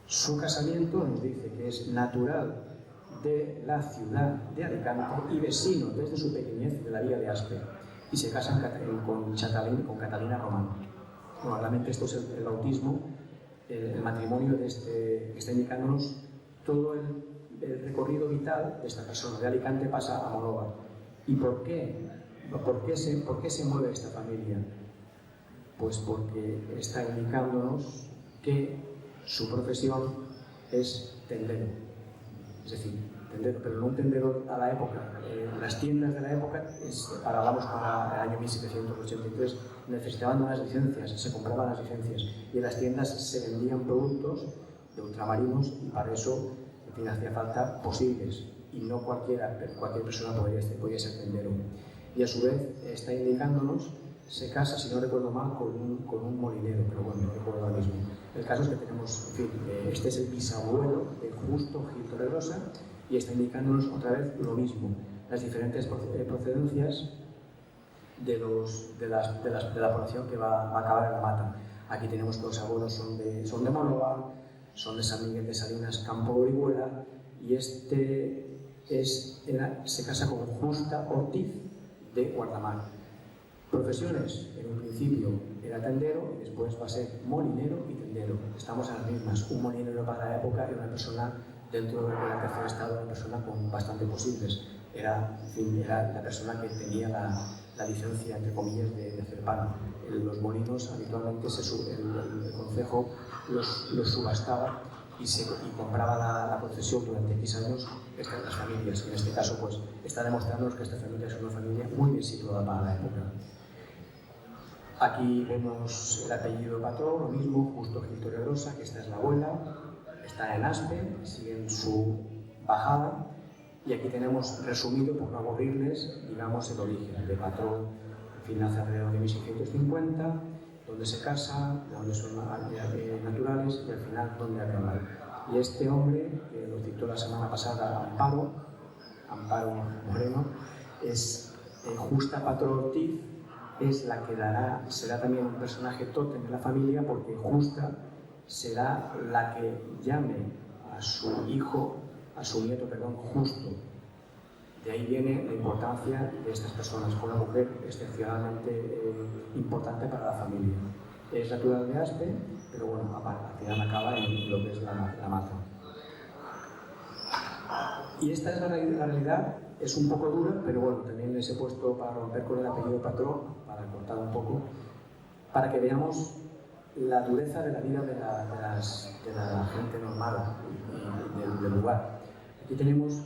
Speaker 2: su casamiento, nos dice que es natural de la ciudad de Alicante y vecino desde su pequeñez de la villa de Aspe, y se casan con Catalina Romano. Bueno, realmente esto es el bautismo, el matrimonio de que está indicándonos todo el recorrido vital de esta persona. De Alicante pasa a Monóvar. ¿Y por qué? ¿Por qué se mueve esta familia? Pues porque está indicándonos que su profesión es tendero. Es decir, tendero, pero no un tendero a la época. Las tiendas de la época, hablamos para el año 1783, necesitaban unas licencias, se compraban las licencias, y en las tiendas se vendían productos de ultramarinos, y para eso, en fin, hacía falta posibles, y no cualquier persona podía ser tendero. Y a su vez está indicándonos, se casa, si no recuerdo mal, con un molinero, pero bueno, no recuerdo ahora mismo. El caso es que tenemos, en fin, este es el bisabuelo de Justo Gil Torregrosa, y está indicándonos otra vez lo mismo, las diferentes procedencias de la población que va a acabar en la mata. Aquí tenemos que los abuelos son de Monóvar, son de San Miguel de Salinas, Campo de Orihuela, y se casa con Justa Ortiz de Guardamar. Profesiones, en un principio era tendero y después va a ser molinero y tendero. Estamos a las mismas. Un molinero para la época era una persona dentro del tercer estado, una persona con bastante posibles. Era la persona que tenía la licencia, entre comillas, de hacer pan. Los molinos habitualmente el concejo los subastaba y compraba la concesión durante X años las familias. En este caso, pues, está demostrándonos que esta familia es una familia muy bien situada para la época. Aquí vemos el apellido patrón, lo mismo, Justo Gil Torregrosa, que esta es la abuela, está en Aspe, sigue en su bajada, y aquí tenemos resumido, por no aburrirles, digamos, el origen de patrón. En fin, nace alrededor de 1650, donde se casa, donde son naturales y al final donde acaba. Y este hombre, que lo citó la semana pasada Amparo Moreno, es Justa Patrón Ortiz, es la que será también un personaje tótem de la familia, porque Justa será la que llame a su nieto, Justo. De ahí viene la importancia de estas personas. Fue una mujer excepcionalmente importante para la familia. Es natural de Aspe, pero bueno, al final acaba en lo que es la Maza. Y esta es la realidad, es un poco dura, pero bueno, también les he puesto para romper con el apellido patrón, para cortar un poco, para que veamos la dureza de la vida de la gente normal y del lugar. Aquí tenemos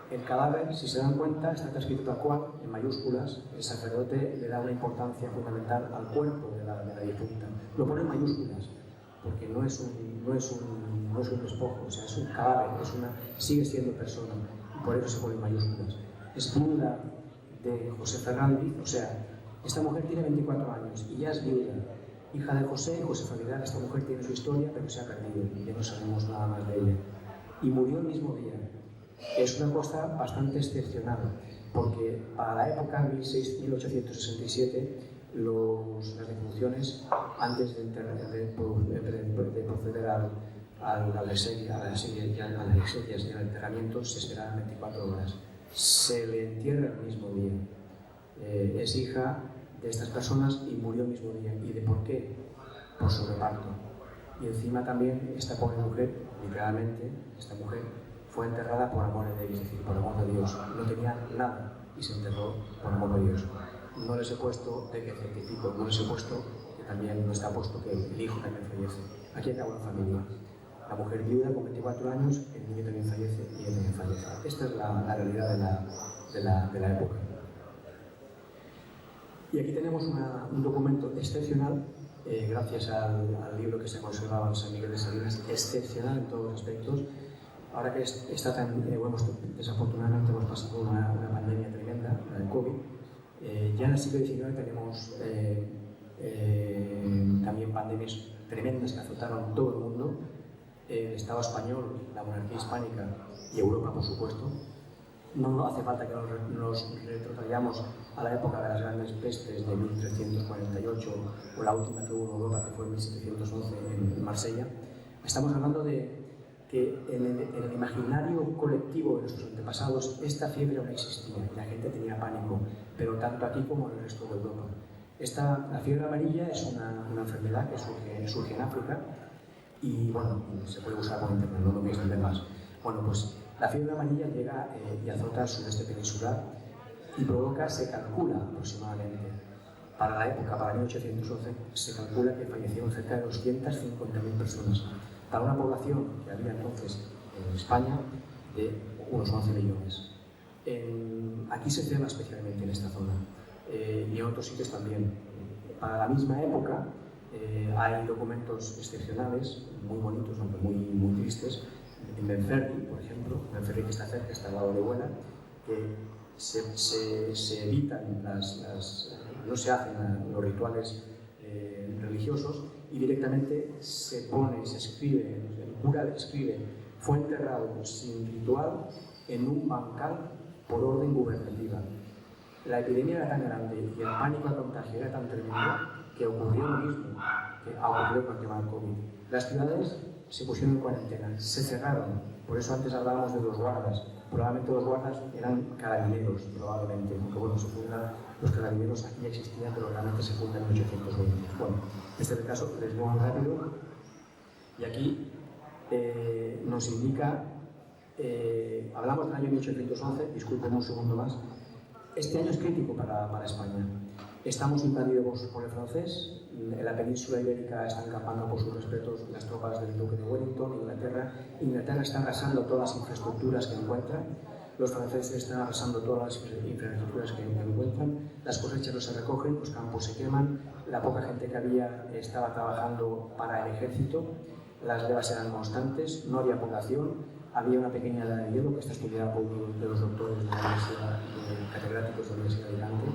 Speaker 2: el cadáver, si se dan cuenta, está escrito tal cual, en mayúsculas. El sacerdote le da una importancia fundamental al cuerpo de la difunta. Lo pone en mayúsculas, porque no es un despojo, o sea, es un cadáver, sigue siendo persona, y por eso se pone en mayúsculas. Es viuda de José Fernández, o sea, esta mujer tiene 24 años y ya es viuda. Hija de José Fabidal, esta mujer tiene su historia, pero se ha perdido, y ya no sabemos nada más de ella. Y murió el mismo día. Es una cosa bastante excepcional, porque para la época, 1867, las defunciones, antes de proceder a las exequias y al enterramiento, se esperaban 24 horas. Se le entierra el mismo día. Es hija de estas personas y murió el mismo día. ¿Y de por qué? Por su reparto. Y encima también esta pobre mujer, literalmente, esta mujer fue enterrada por amor de Dios, es decir, por amor de Dios. No tenía nada y se enterró por amor de Dios. No les he puesto de que certifico, no les he puesto que también no está puesto que el hijo también fallece. Aquí acaba la familia. La mujer viuda con 24 años, el niño también fallece y ella también fallece. Esta es la realidad de la época. Y aquí tenemos un documento excepcional, gracias al libro que se conservaba en San Miguel de Salinas, excepcional en todos los aspectos. Ahora que está tan, desafortunadamente hemos pasado una pandemia tremenda, la del COVID, ya en el siglo XIX tenemos también pandemias tremendas que azotaron todo el mundo, el Estado español, la monarquía hispánica y Europa, por supuesto. No hace falta que nos retrotraigamos a la época de las grandes pestes de 1348 o la última que hubo en Europa, que fue en 1711 en Marsella. Estamos hablando de que en el imaginario colectivo de nuestros antepasados esta fiebre no existía y la gente tenía pánico, pero tanto aquí como en el resto de Europa. La fiebre amarilla es una enfermedad que surge en África y bueno, se puede buscar por internet, no lo voy a extender más. Bueno, pues la fiebre amarilla llega y azota el sudeste peninsular y provoca, se calcula aproximadamente, para la época, para 1811, se calcula que fallecieron cerca de 250.000 personas. Para una población que había entonces en España de unos 11 millones. Aquí se ceba especialmente en esta zona y en otros sitios también. Para la misma época hay documentos excepcionales, muy bonitos, aunque muy tristes, en Benferri, por ejemplo, Benferri que está cerca, está al lado de Huela, que se evitan no se hacen los rituales religiosos y directamente se escribe, el cura escribe, fue enterrado sin ritual en un bancal por orden gubernativa. La epidemia era tan grande y el pánico al contagio era tan tremendo que ocurrió lo mismo que ha ocurrido con el tema del COVID. Las ciudades se pusieron en cuarentena, se cerraron, por eso antes hablábamos de los guardas. Probablemente los guardas eran carabineros, probablemente, aunque bueno, se fundan los carabineros, aquí ya existían, pero realmente se fundan en 1820. Bueno, este es el caso, les voy muy rápido, y aquí nos indica, hablamos del año 1811, disculpen un segundo más, este año es crítico para España. Estamos invadidos por el francés, en la península ibérica están campando por sus respetos las tropas del duque de Wellington, Inglaterra está arrasando todas las infraestructuras que encuentra, los franceses están arrasando todas las infraestructuras que encuentran, las cosechas no se recogen, los campos se queman, la poca gente que había estaba trabajando para el ejército, las levas eran constantes, no había población, había una pequeña edad de hielo que está estudiada por uno de los doctores de la universidad, catedráticos de la Universidad de Gante,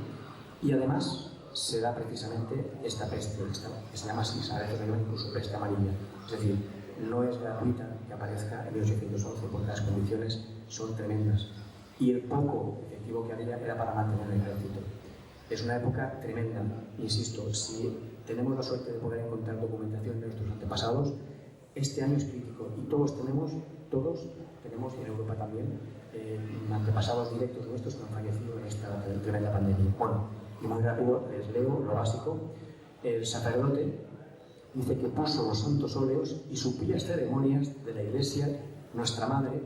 Speaker 2: y además se da precisamente esta peste, que se llama así, a veces le llaman incluso peste amarilla. Es decir, no es gratuita que aparezca en 1811 porque las condiciones son tremendas. Y el poco efectivo que había era para mantener el ejército. Es una época tremenda, insisto, si tenemos la suerte de poder encontrar documentación de nuestros antepasados, este año es crítico y todos tenemos, y en Europa también, antepasados directos nuestros que han fallecido en esta tremenda pandemia. Bueno, y muy rápido les leo lo básico. El sacerdote dice que puso los santos óleos y supias ceremonias de la Iglesia, nuestra madre,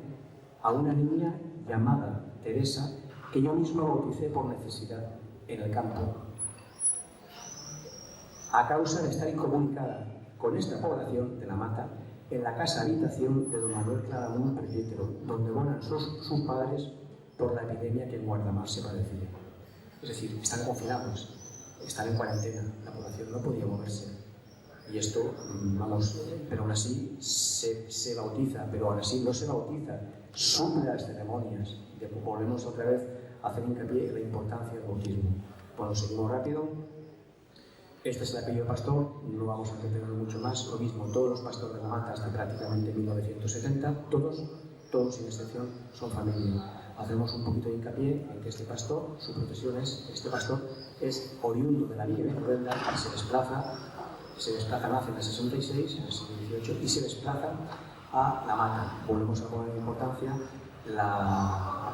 Speaker 2: a una niña llamada Teresa, que yo mismo bauticé por necesidad en el campo, a causa de estar incomunicada con esta población de La Mata, en la casa habitación de don Manuel Claramunt Presbítero, donde moran sus padres por la epidemia que en Guardamar se padecía. Es decir, están confinados, están en cuarentena, la población no podía moverse. Y esto, vamos, pero aún así se bautiza, pero aún así no se bautiza, suple las ceremonias. Volvemos otra vez a hacer hincapié en la importancia del bautismo. Bueno, seguimos rápido. Este es el apellido pastor, no vamos a entretener mucho más. Lo mismo, todos los pastores de La Mata hasta prácticamente 1970, todos sin excepción, son familia. Hacemos un poquito de hincapié en que este pastor, su profesión este pastor es oriundo de la Villa de Novelda y se desplaza, nace en el 66, en el siglo XVIII, y se desplaza a La Mata. Volvemos a poner en importancia, valga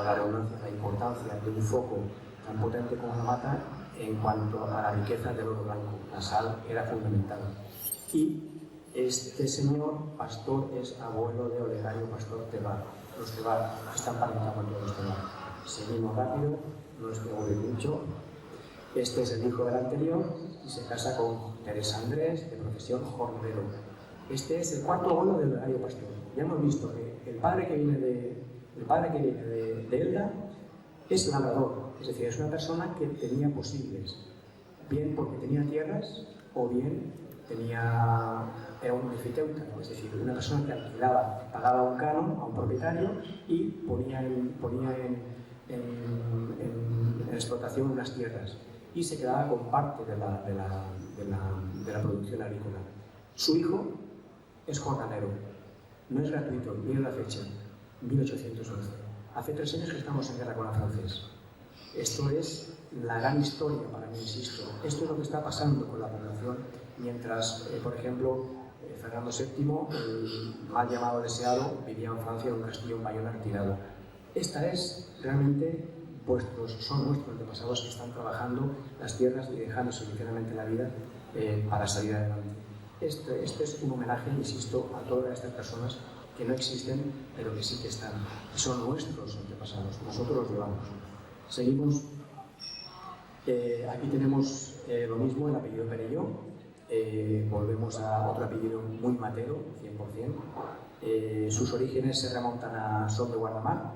Speaker 2: la redundancia, la importancia de un foco tan potente como La Mata en cuanto a la riqueza del oro blanco. La sal era fundamental. Y este señor pastor es abuelo de Olegario Pastor Tebar. Los Tebar están parentados con todos los Tebar. Seguimos rápido, no es que voy mucho. Este es el hijo del anterior y se casa con Teresa Andrés, de profesión jornalero. Este es el cuarto abuelo de Olegario Pastor. Ya hemos visto que el padre que viene de Elda es labrador, es decir, es una persona que tenía posibles, bien porque tenía tierras o bien era un efiteuta, es decir, una persona que alquilaba, pagaba un canon a un propietario y ponía en explotación unas tierras y se quedaba con parte de la producción agrícola. Su hijo es jornalero, no es gratuito, miren la fecha, 1811. Hace 3 años que estamos en guerra con la francesa. Esto es la gran historia para mí, insisto. Esto es lo que está pasando con la población mientras, por ejemplo, Fernando VII, el mal llamado deseado, vivía en Francia en un castillo en Bayona retirado. Esta es realmente son nuestros antepasados que están trabajando las tierras y dejándose literalmente la vida para salir adelante. Este es un homenaje, insisto, a todas estas personas que no existen, pero que sí que están. Son nuestros antepasados, nosotros los llevamos. Seguimos. Aquí tenemos lo mismo, el apellido Perelló. Volvemos a otro apellido muy matero, 100%. Sus orígenes se remontan a Son de Guardamar,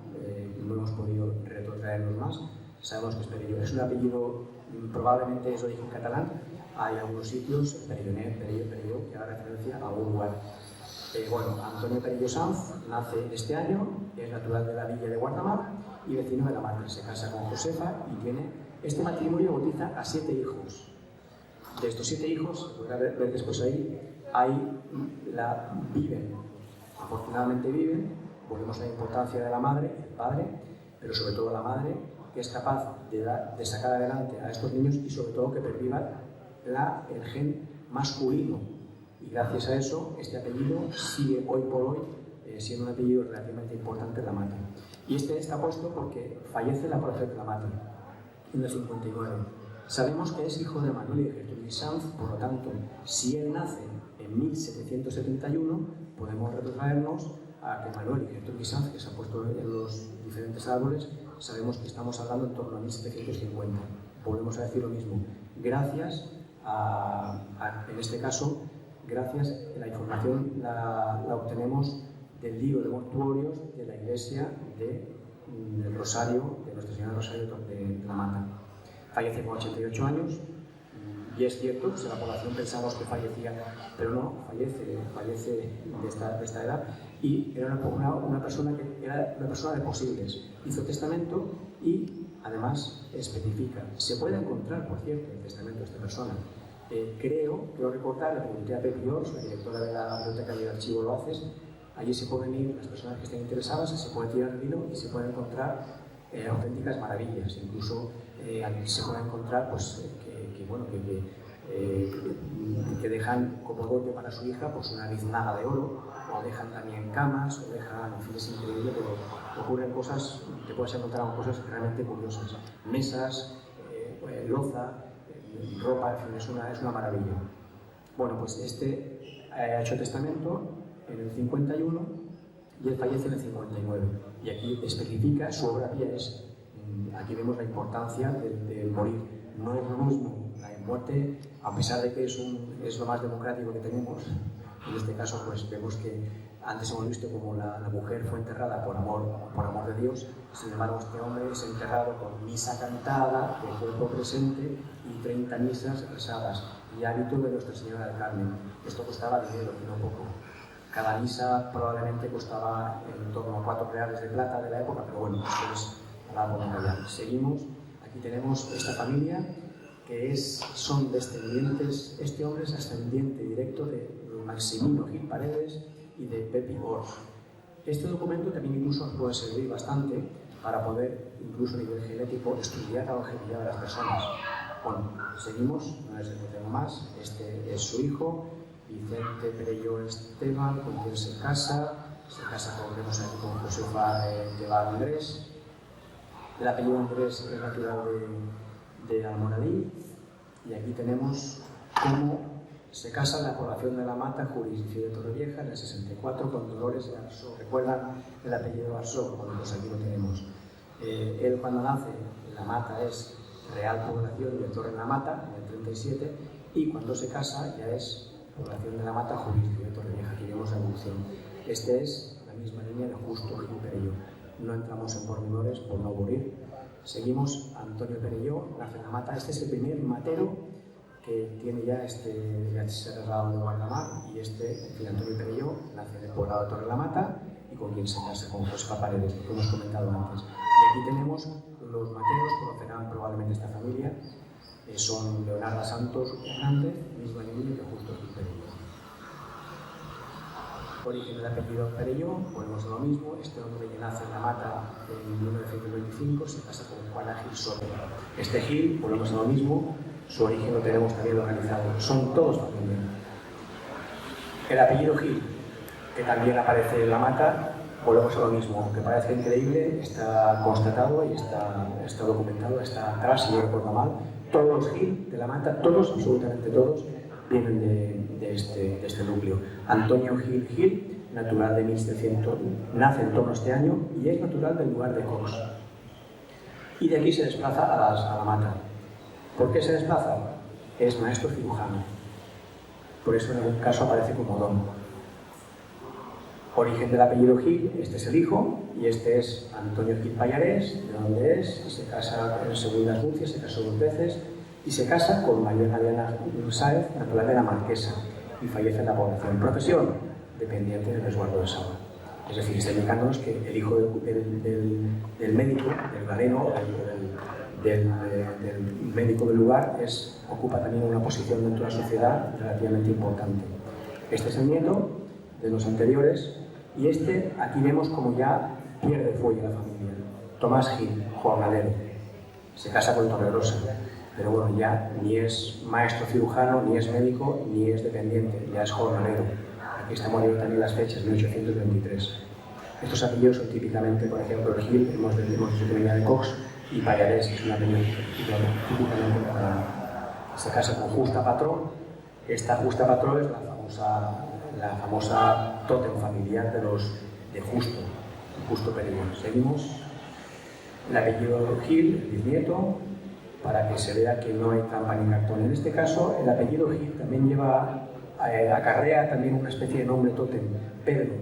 Speaker 2: no hemos podido retrotraernos más. Sabemos que es Perelló. Es un apellido, probablemente es de origen catalán. Hay algunos sitios, Perelló, que haga referencia a un lugar. Antonio Perelló Sanz nace este año, es natural de la villa de Guardamar y vecino de La Mata. Se casa con Josefa y tiene este matrimonio, bautiza a 7 hijos. De estos 7 hijos, podrá ver después ahí, afortunadamente viven. Volvemos a la importancia de la madre, el padre, pero sobre todo la madre, que es capaz de sacar adelante a estos niños y sobre todo que perviva el gen masculino. Y gracias a eso, este apellido sigue hoy por hoy siendo un apellido relativamente importante en la Mata. Y este está puesto porque fallece la prócer de la Mata en el 59. Sabemos que es hijo de Manuel y de Gertrudis Sanz, por lo tanto, si él nace en 1771, podemos retrotraernos a que Manuel y Gertrudis Sanz, que se han puesto en los diferentes árboles, sabemos que estamos hablando en torno a 1750. Volvemos a decir lo mismo. Gracias en este caso, gracias a la información la obtenemos del libro de mortuorios de la iglesia del Rosario, de Nuestra Señora del Rosario de la Mata. Fallece con 88 años, y es cierto, si la población pensamos que fallecía, pero no, fallece de esta edad, y era una persona que era una persona de posibles. Hizo testamento y además especifica. Se puede encontrar, por cierto, el testamento de esta persona. Creo recordar, le pregunté a Pepi Ors, la directora de la Biblioteca y el Archivo Lo Haces, allí se pueden ir las personas que estén interesadas, se puede tirar el hilo y se pueden encontrar auténticas maravillas. Incluso se puede encontrar pues, que dejan como dote para su hija pues, una biznaga de oro, o dejan también camas, o dejan, en fin, es increíble, pero ocurren cosas, te puedes encontrar cosas realmente curiosas. Mesas, loza, ropa, en fin, es una maravilla. Bueno, pues este ha hecho testamento en el 51 y él fallece en el 59. Y aquí especifica, su obra es, aquí vemos la importancia de morir. No es lo mismo la muerte, a pesar de que es lo más democrático que tenemos. En este caso, pues vemos que antes hemos visto como la mujer fue enterrada por amor de Dios. Sin embargo, este hombre es enterrado con misa cantada, de cuerpo presente y 30 misas rezadas y hábito de Nuestra Señora del Carmen. Esto costaba dinero, y no poco. Cada misa probablemente costaba en torno a 4 reales de plata de la época, pero bueno, esto es para poner allá. Seguimos, aquí tenemos esta familia que son descendientes, este hombre es ascendiente directo de Maximino Gil Paredes y de Pepi Ors. Este documento también incluso nos puede servir bastante para poder, incluso a nivel genético, estudiar la longevidad de las personas. Bueno, seguimos, no les entretengo más. Este es su hijo, Vicente Perelló Esteban, con quien se casa con, vemos aquí, con Josefa de Andrés. El apellido Andrés es natural de Almoradí, y aquí tenemos cómo se casa en la población de La Mata, jurisdicción de Torrevieja, en el 64, con Dolores de Arsó. ¿Recuerdan el apellido Arsó? Bueno, pues aquí lo tenemos. Él cuando nace, La Mata es Real Población de Torre La Mata, en el 37, y cuando se casa ya es Población de La Mata, jurisdicción de Torrevieja. Aquí vemos la evolución. Este es la misma línea de Justo Gil Perelló. No entramos en pormenores por no aburrir. Seguimos, Antonio Perelló, nace en La Mata. Este es el primer matero que tiene ya se ha trasladado de Guardamar, y Antonio Perelló, nace en el poblado de Torre la Mata y con quien se casa, con Josefa Paredes, que hemos comentado antes. Y aquí tenemos los materos, conocerán probablemente esta familia, son Leonarda Santos Hernández, misma línea que Justo Gil Perelló. Origen del apellido Perelló, volvemos a lo mismo. Este hombre que nace en La Mata en 1925 se casa con Juana Gil Soto. Este Gil, volvemos a lo mismo, su origen lo tenemos también localizado. Son todos familia. El apellido Gil, que también aparece en La Mata, volvemos a lo mismo. Aunque parezca increíble, está constatado y está documentado, está atrás, si no recuerdo mal. Todos los Gil de La Mata, todos, absolutamente todos, vienen de este núcleo. Antonio Gil Gil, natural de 1700, nace en torno a este año y es natural del lugar de Cox. Y de aquí se desplaza a La Mata. ¿Por qué se desplaza? Es maestro cirujano. Por eso en algún caso aparece como don. Origen del apellido Gil, este es el hijo, y este es Antonio Gil Pallarés, de donde es, y se casa en segundas nupcias, se casó 2 veces, y se casa con María Diana Sáez, natural de La Marquesa, y fallece en la población. Profesión, dependiente del resguardo de Saba. Es decir, está indicándonos que el hijo del médico, del galeno, del médico del lugar, ocupa también una posición dentro de la sociedad relativamente importante. Este es el nieto de los anteriores, y aquí vemos como ya pierde fuelle la familia. Tomás Gil, jornalero, se casa con Torregrosa, pero bueno, ya ni es maestro cirujano, ni es médico, ni es dependiente, ya es jornalero. aquí estamos viendo también las fechas, 1823. Estos apellidos son típicamente, por ejemplo, el Gil, hemos dicho que venía de Cox, y Pallarés, que es un apellido típicamente catalán. Se casa con Justa Patró. Esta Justa Patró es la famosa tótem familiar de Justo Perellón. Seguimos. El apellido Gil, el bisnieto, para que se vea que no hay trampa ni cartón. En este caso, el apellido Gil también acarrea también una especie de nombre tótem, Pedro.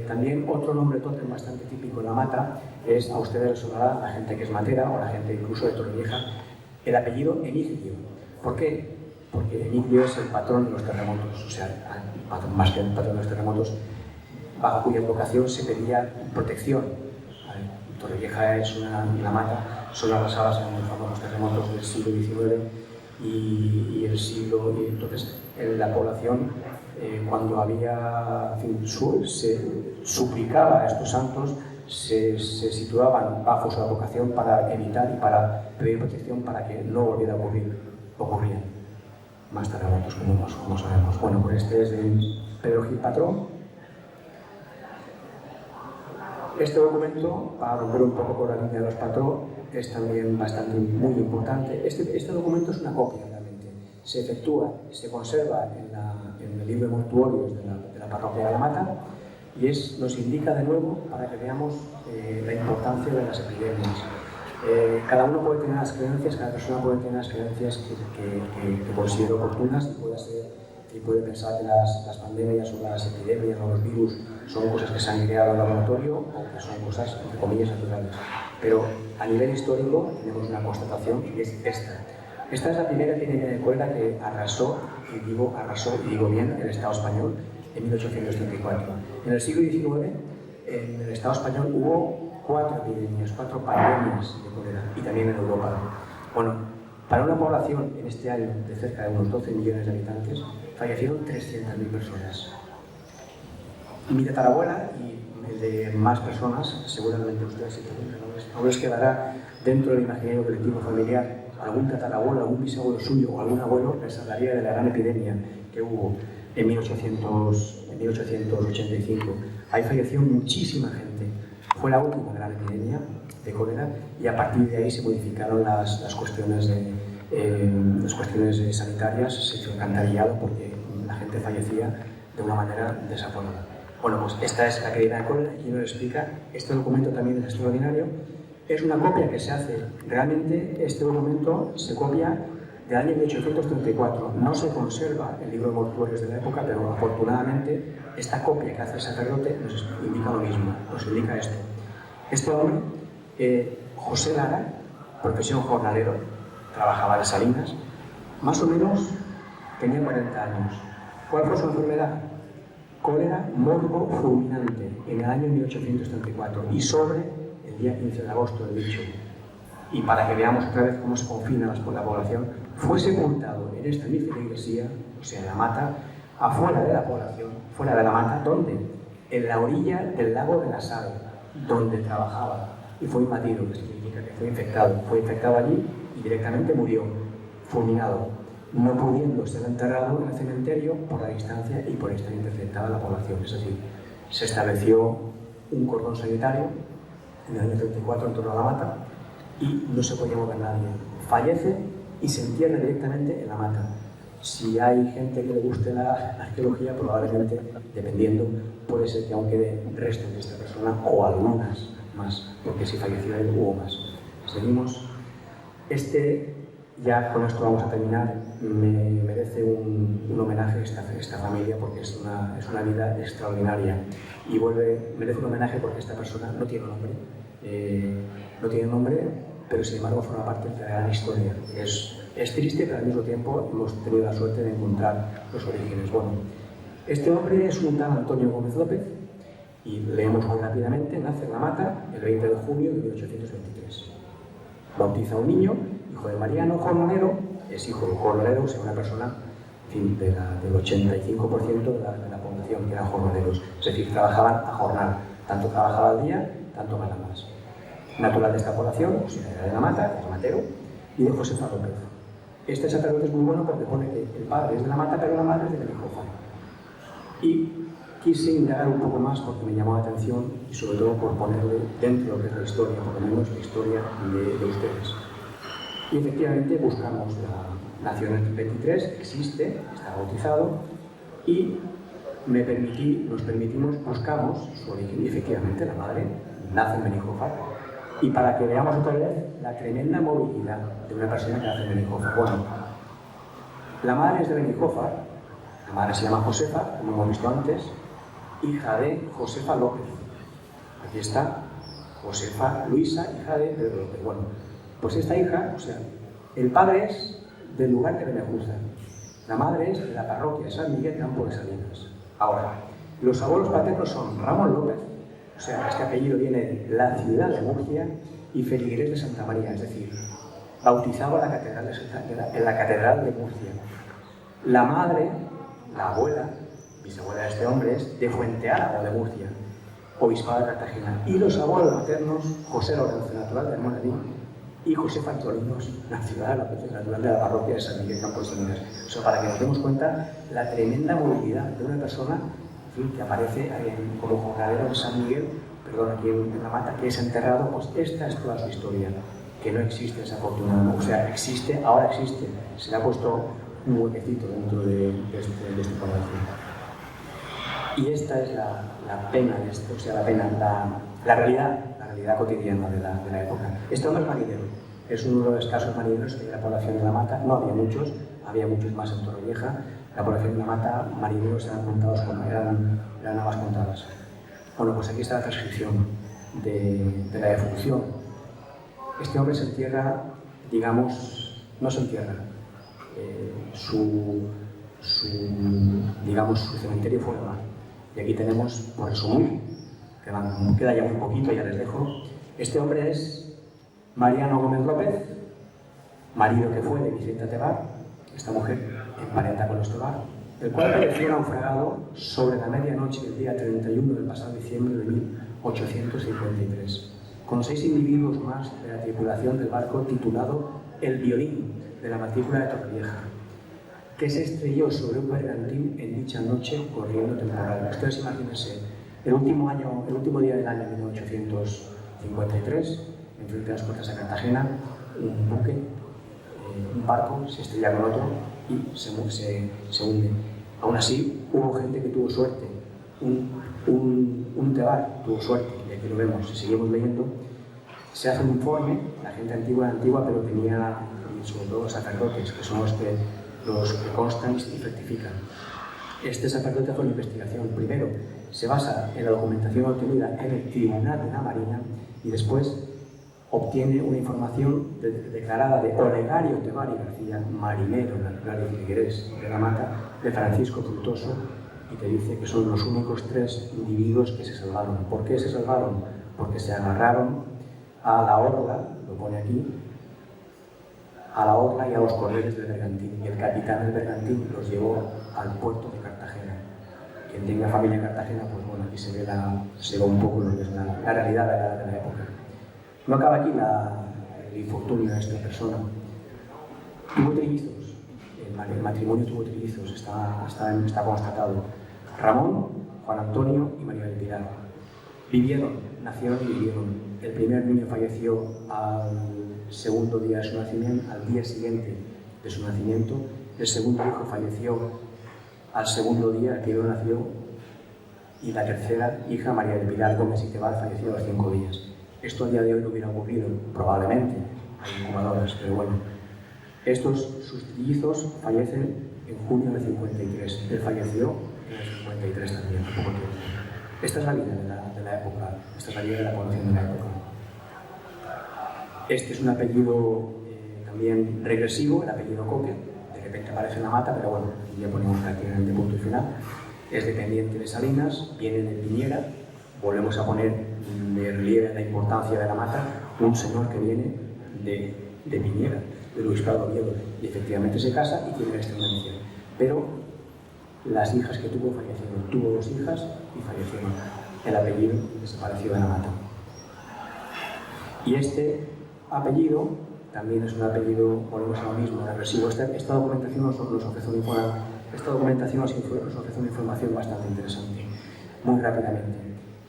Speaker 2: También otro nombre tótem bastante típico en la mata es, a ustedes les sonará, la gente que es matera o la gente incluso de Torrevieja, el apellido Emigdio. ¿Por qué? Porque Emigdio es el patrón de los terremotos, o sea, más que el patrón de los terremotos, bajo cuya invocación se pedía protección. Torrevieja es la mata, son arrasadas en los famosos terremotos del siglo XIX y entonces en la población, cuando se suplicaba a estos santos, se situaban bajo su advocación para evitar y para pedir protección para que no volviera a ocurrir. Ocurrían más terremotos, como sabemos. Bueno, pues este es de Pedro Gil Patrón. Este documento, para romper un poco con la línea de los Patró, es también muy importante. Este documento es una copia, realmente. Se efectúa, se conserva en el libro de mortuorios de la parroquia de la Mata y nos indica de nuevo para que veamos la importancia de las epidemias. Cada uno puede tener las creencias, cada persona puede tener las creencias que considere oportunas y puede pensar que las pandemias o las epidemias o los virus son cosas que se han creado en el laboratorio o que son cosas, entre comillas, naturales. Pero a nivel histórico tenemos una constatación y es esta. Esta es la primera epidemia de cólera que arrasó, y digo bien, el Estado español en 1834. En el siglo XIX, en el Estado español hubo 4 pandemias de cólera, y también en Europa. Bueno, para una población en este año de cerca de unos 12 millones de habitantes, fallecieron 300.000 personas. Mi tatarabuela y el de más personas, seguramente ustedes aún les quedará dentro del imaginario colectivo familiar algún tatarabuelo, algún bisabuelo suyo o algún abuelo les hablaría de la gran epidemia que hubo en 1885. Ahí falleció muchísima gente. Fue la última gran epidemia de cólera y a partir de ahí se modificaron las cuestiones sanitarias, se hizo alcantarillado porque la gente fallecía de una manera desaforada. Bueno, pues esta es la epidemia de cólera y nos explica. Este documento también es extraordinario. Es una copia que se hace. Realmente este documento se copia del año 1834. No se conserva el libro de mortuorios de la época, pero afortunadamente esta copia que hace el sacerdote nos indica lo mismo, nos indica esto. Este hombre, José Lara, profesión jornalero, trabajaba en Salinas, más o menos tenía 40 años. ¿Cuál fue su enfermedad? Cólera morbo fulminante en el año 1834 y sobre el día 15 de agosto del dicho. Y para que veamos otra vez cómo se confina la población, fue sepultado en esta misma iglesia, o sea, en la Mata, afuera de la población, fuera de la Mata, ¿dónde? En la orilla del lago de la Sal, donde trabajaba, y fue imbatido, que significa que fue infectado allí y directamente murió, fulminado, no pudiendo ser enterrado en el cementerio por la distancia y por estar interceptada la población. Es decir, se estableció un cordón sanitario en el año 34 en torno a la Mata y no se podía mover nadie. Fallece y se entierra directamente en la Mata. Si hay gente que le guste la arqueología, probablemente, dependiendo, puede ser que aún quede restos de esta persona o algunas más, porque si falleció él hubo más. Seguimos. Ya con esto vamos a terminar. Me merece un homenaje esta familia porque es una vida extraordinaria y merece un homenaje porque esta persona no tiene nombre, pero sin embargo forma parte de la gran historia. Es triste, pero al mismo tiempo hemos tenido la suerte de encontrar los orígenes. Bueno, este hombre es un tal Antonio Gómez López y leemos muy rápidamente. Nace en La Mata el 20 de junio de 1823. Bautiza a un niño, hijo de Mariano, jornalero, es hijo de un jornalero, o sea, una persona del 85% de la población que eran jornaleros, es decir, trabajaban a jornal, tanto trabajaba al día, tanto ganaba más. Natural de esta población, o sea, era de La Mata, es matero, y de Josefa López. Este sacerdote es muy bueno porque pone que el padre es de La Mata, pero la madre es de Benijojón. Y quise indagar un poco más porque me llamó la atención y sobre todo por ponerle dentro de lo que es la historia, por lo menos la historia de ustedes. Y efectivamente buscamos nació en el 23, existe, está bautizado y buscamos su origen y efectivamente la madre nace en Benijófar. Y para que veamos otra vez la tremenda movilidad de una persona que nace en Benijófar. Bueno, la madre es de Benijófar, la madre se llama Josefa, como hemos visto antes, hija de Josefa López. Aquí está Josefa Luisa, hija de Pedro López. Bueno, pues esta hija, o sea, el padre es del lugar de Benejúzar, la madre es de la parroquia de San Miguel, Campo de Salinas. Ahora, los abuelos paternos son Ramón López, o sea, este apellido viene de la ciudad de Murcia, y Feligrés de Santa María, es decir, bautizado en la catedral de Murcia. La madre, la abuela, bisabuela de este hombre, es de Fuente Álamo de Murcia, obispado de Cartagena. Y los abuelos maternos, José Lorenzo, natural de Almoradí, y Josefa Antolinos, natural de la parroquia de San Miguel, Campo de Salinas. O sea, para que nos demos cuenta la tremenda movilidad de una persona, en fin, que aparece como jornalero de San Miguel, aquí en la Mata, que es enterrado. Pues esta es toda su historia, que no existe esa fortuna, o sea, existe, ahora existe, se le ha puesto un huequecito dentro de este palacio. Y esta es la pena de esto, o sea, la realidad cotidiana de la época. Este hombre es marinero, es uno de los escasos marineros que hay en la población de la Mata. No había muchos más en Torrevieja. La población de la Mata, marineros eran contados eran nada más contadas. Bueno, pues aquí está la transcripción de la defunción. Este hombre se entierra, digamos, no se entierra, su cementerio fue el mar. Y aquí tenemos, por resumir, que queda ya muy poquito, ya les dejo. Este hombre es Mariano Gómez López, marido que fue de Vicenta Tebar, esta mujer emparenta con los Tebar, el cual pereció naufragado sobre la medianoche del día 31 del pasado diciembre de 1853, con 6 individuos más de la tripulación del barco titulado El Violín, de la matrícula de Torrevieja, que se estrelló sobre un bergantín en dicha noche corriendo temporal. Ustedes imagínense, el último día del año 1853, enfrente de las puertas de Cartagena, un buque, un barco se estrella con otro y se hunde. Aún así, hubo gente que tuvo suerte. Un tebar tuvo suerte, y aquí lo vemos, si seguimos leyendo. Se hace un informe, la gente antigua, pero tenía, sobre todo, sacerdotes, que son los que constan y certifican. Este sacerdote hace una investigación. Primero, se basa en la documentación obtenida en el Tribunal de la Marina y después obtiene una información declarada de Olegario Tebar y García, marinero natural de Figueres de la Mata, de Francisco Frutoso, y te dice que son los únicos 3 individuos que se salvaron. ¿Por qué se salvaron? Porque se agarraron a la orla, lo pone aquí, a la orla y a los correles del bergantín, y el capitán del bergantín los llevó al puerto de Cartagena. Quien tenga familia en Cartagena, pues bueno, aquí se ve un poco lo que es la realidad de la época. No acaba aquí el infortunio de esta persona. Tuvo trillizos, el matrimonio tuvo trillizos, está constatado. Ramón, Juan Antonio y María del Pilar. Nacieron y vivieron. El primer niño falleció al segundo día de su nacimiento, al día siguiente de su nacimiento. El segundo hijo falleció al segundo día, el primero nació, y la tercera hija, María del Pilar Gómez y Tebar, falleció a los 5 días. Esto a día de hoy no hubiera ocurrido, probablemente, hay incubadoras, pero bueno. Sus trillizos fallecen en junio del 53. Él falleció en el 53 también, un poco tiempo. Esta es la vida de la época, esta es la vida de la población de la época. Este es un apellido también regresivo, el apellido Coque, de repente aparece en la Mata, pero bueno, ya ponemos prácticamente punto y final. Es dependiente de Salinas, viene de Piñera, volvemos a poner de relieve la importancia de la Mata, un señor que viene de Piñera, del obispado de Oviedo, y efectivamente se casa y tiene descendencia. Pero las hijas que tuvo fallecieron. Tuvo 2 hijas y fallecieron. El apellido desapareció de la Mata. Y este apellido también es un apellido, volvemos a lo mismo, regresivo. Esta documentación nos ofrece esta documentación nos ofrece una información bastante interesante. Muy rápidamente.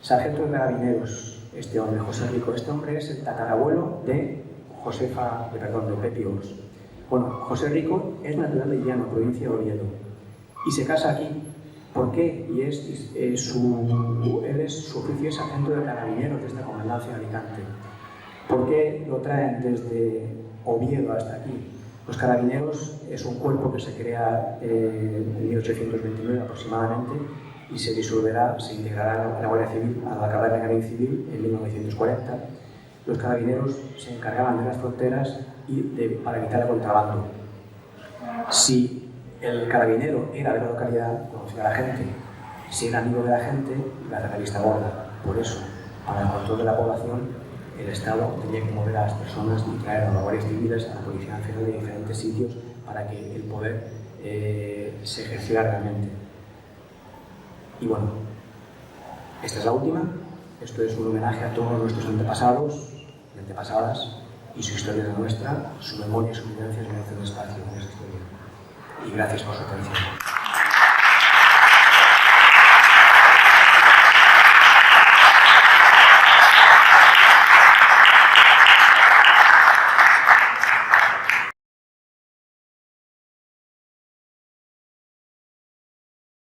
Speaker 2: Sargento de Carabineros, este hombre, José Rico. Este hombre es el tatarabuelo de Pepi Ors. Bueno, José Rico es natural de Llano, provincia de Oviedo, y se casa aquí. ¿Por qué? Y él es su oficio es sargento de Carabineros de esta comandancia de Alicante. ¿Por qué lo traen desde Oviedo hasta aquí? Los Carabineros es un cuerpo que se crea en 1829 aproximadamente y se disolverá, se integrará a la Guardia Civil, al acabar la Guerra Civil en 1940. Los Carabineros se encargaban de las fronteras y para evitar el contrabando. Si el carabinero era de la localidad, conocía a la gente. Si era amigo de la gente, iba a hacer la vista gorda. Por eso, para el control de la población, el Estado tenía que mover a las personas y traer a las guardias civiles, a la Policía Nacional de diferentes sitios para que el poder se ejerciera realmente. Y bueno, esta es la última. Esto es un homenaje a todos nuestros antepasados y antepasadas, y su historia es nuestra, su memoria y su vivencia merecen espacio en esa historia. Y gracias por su atención.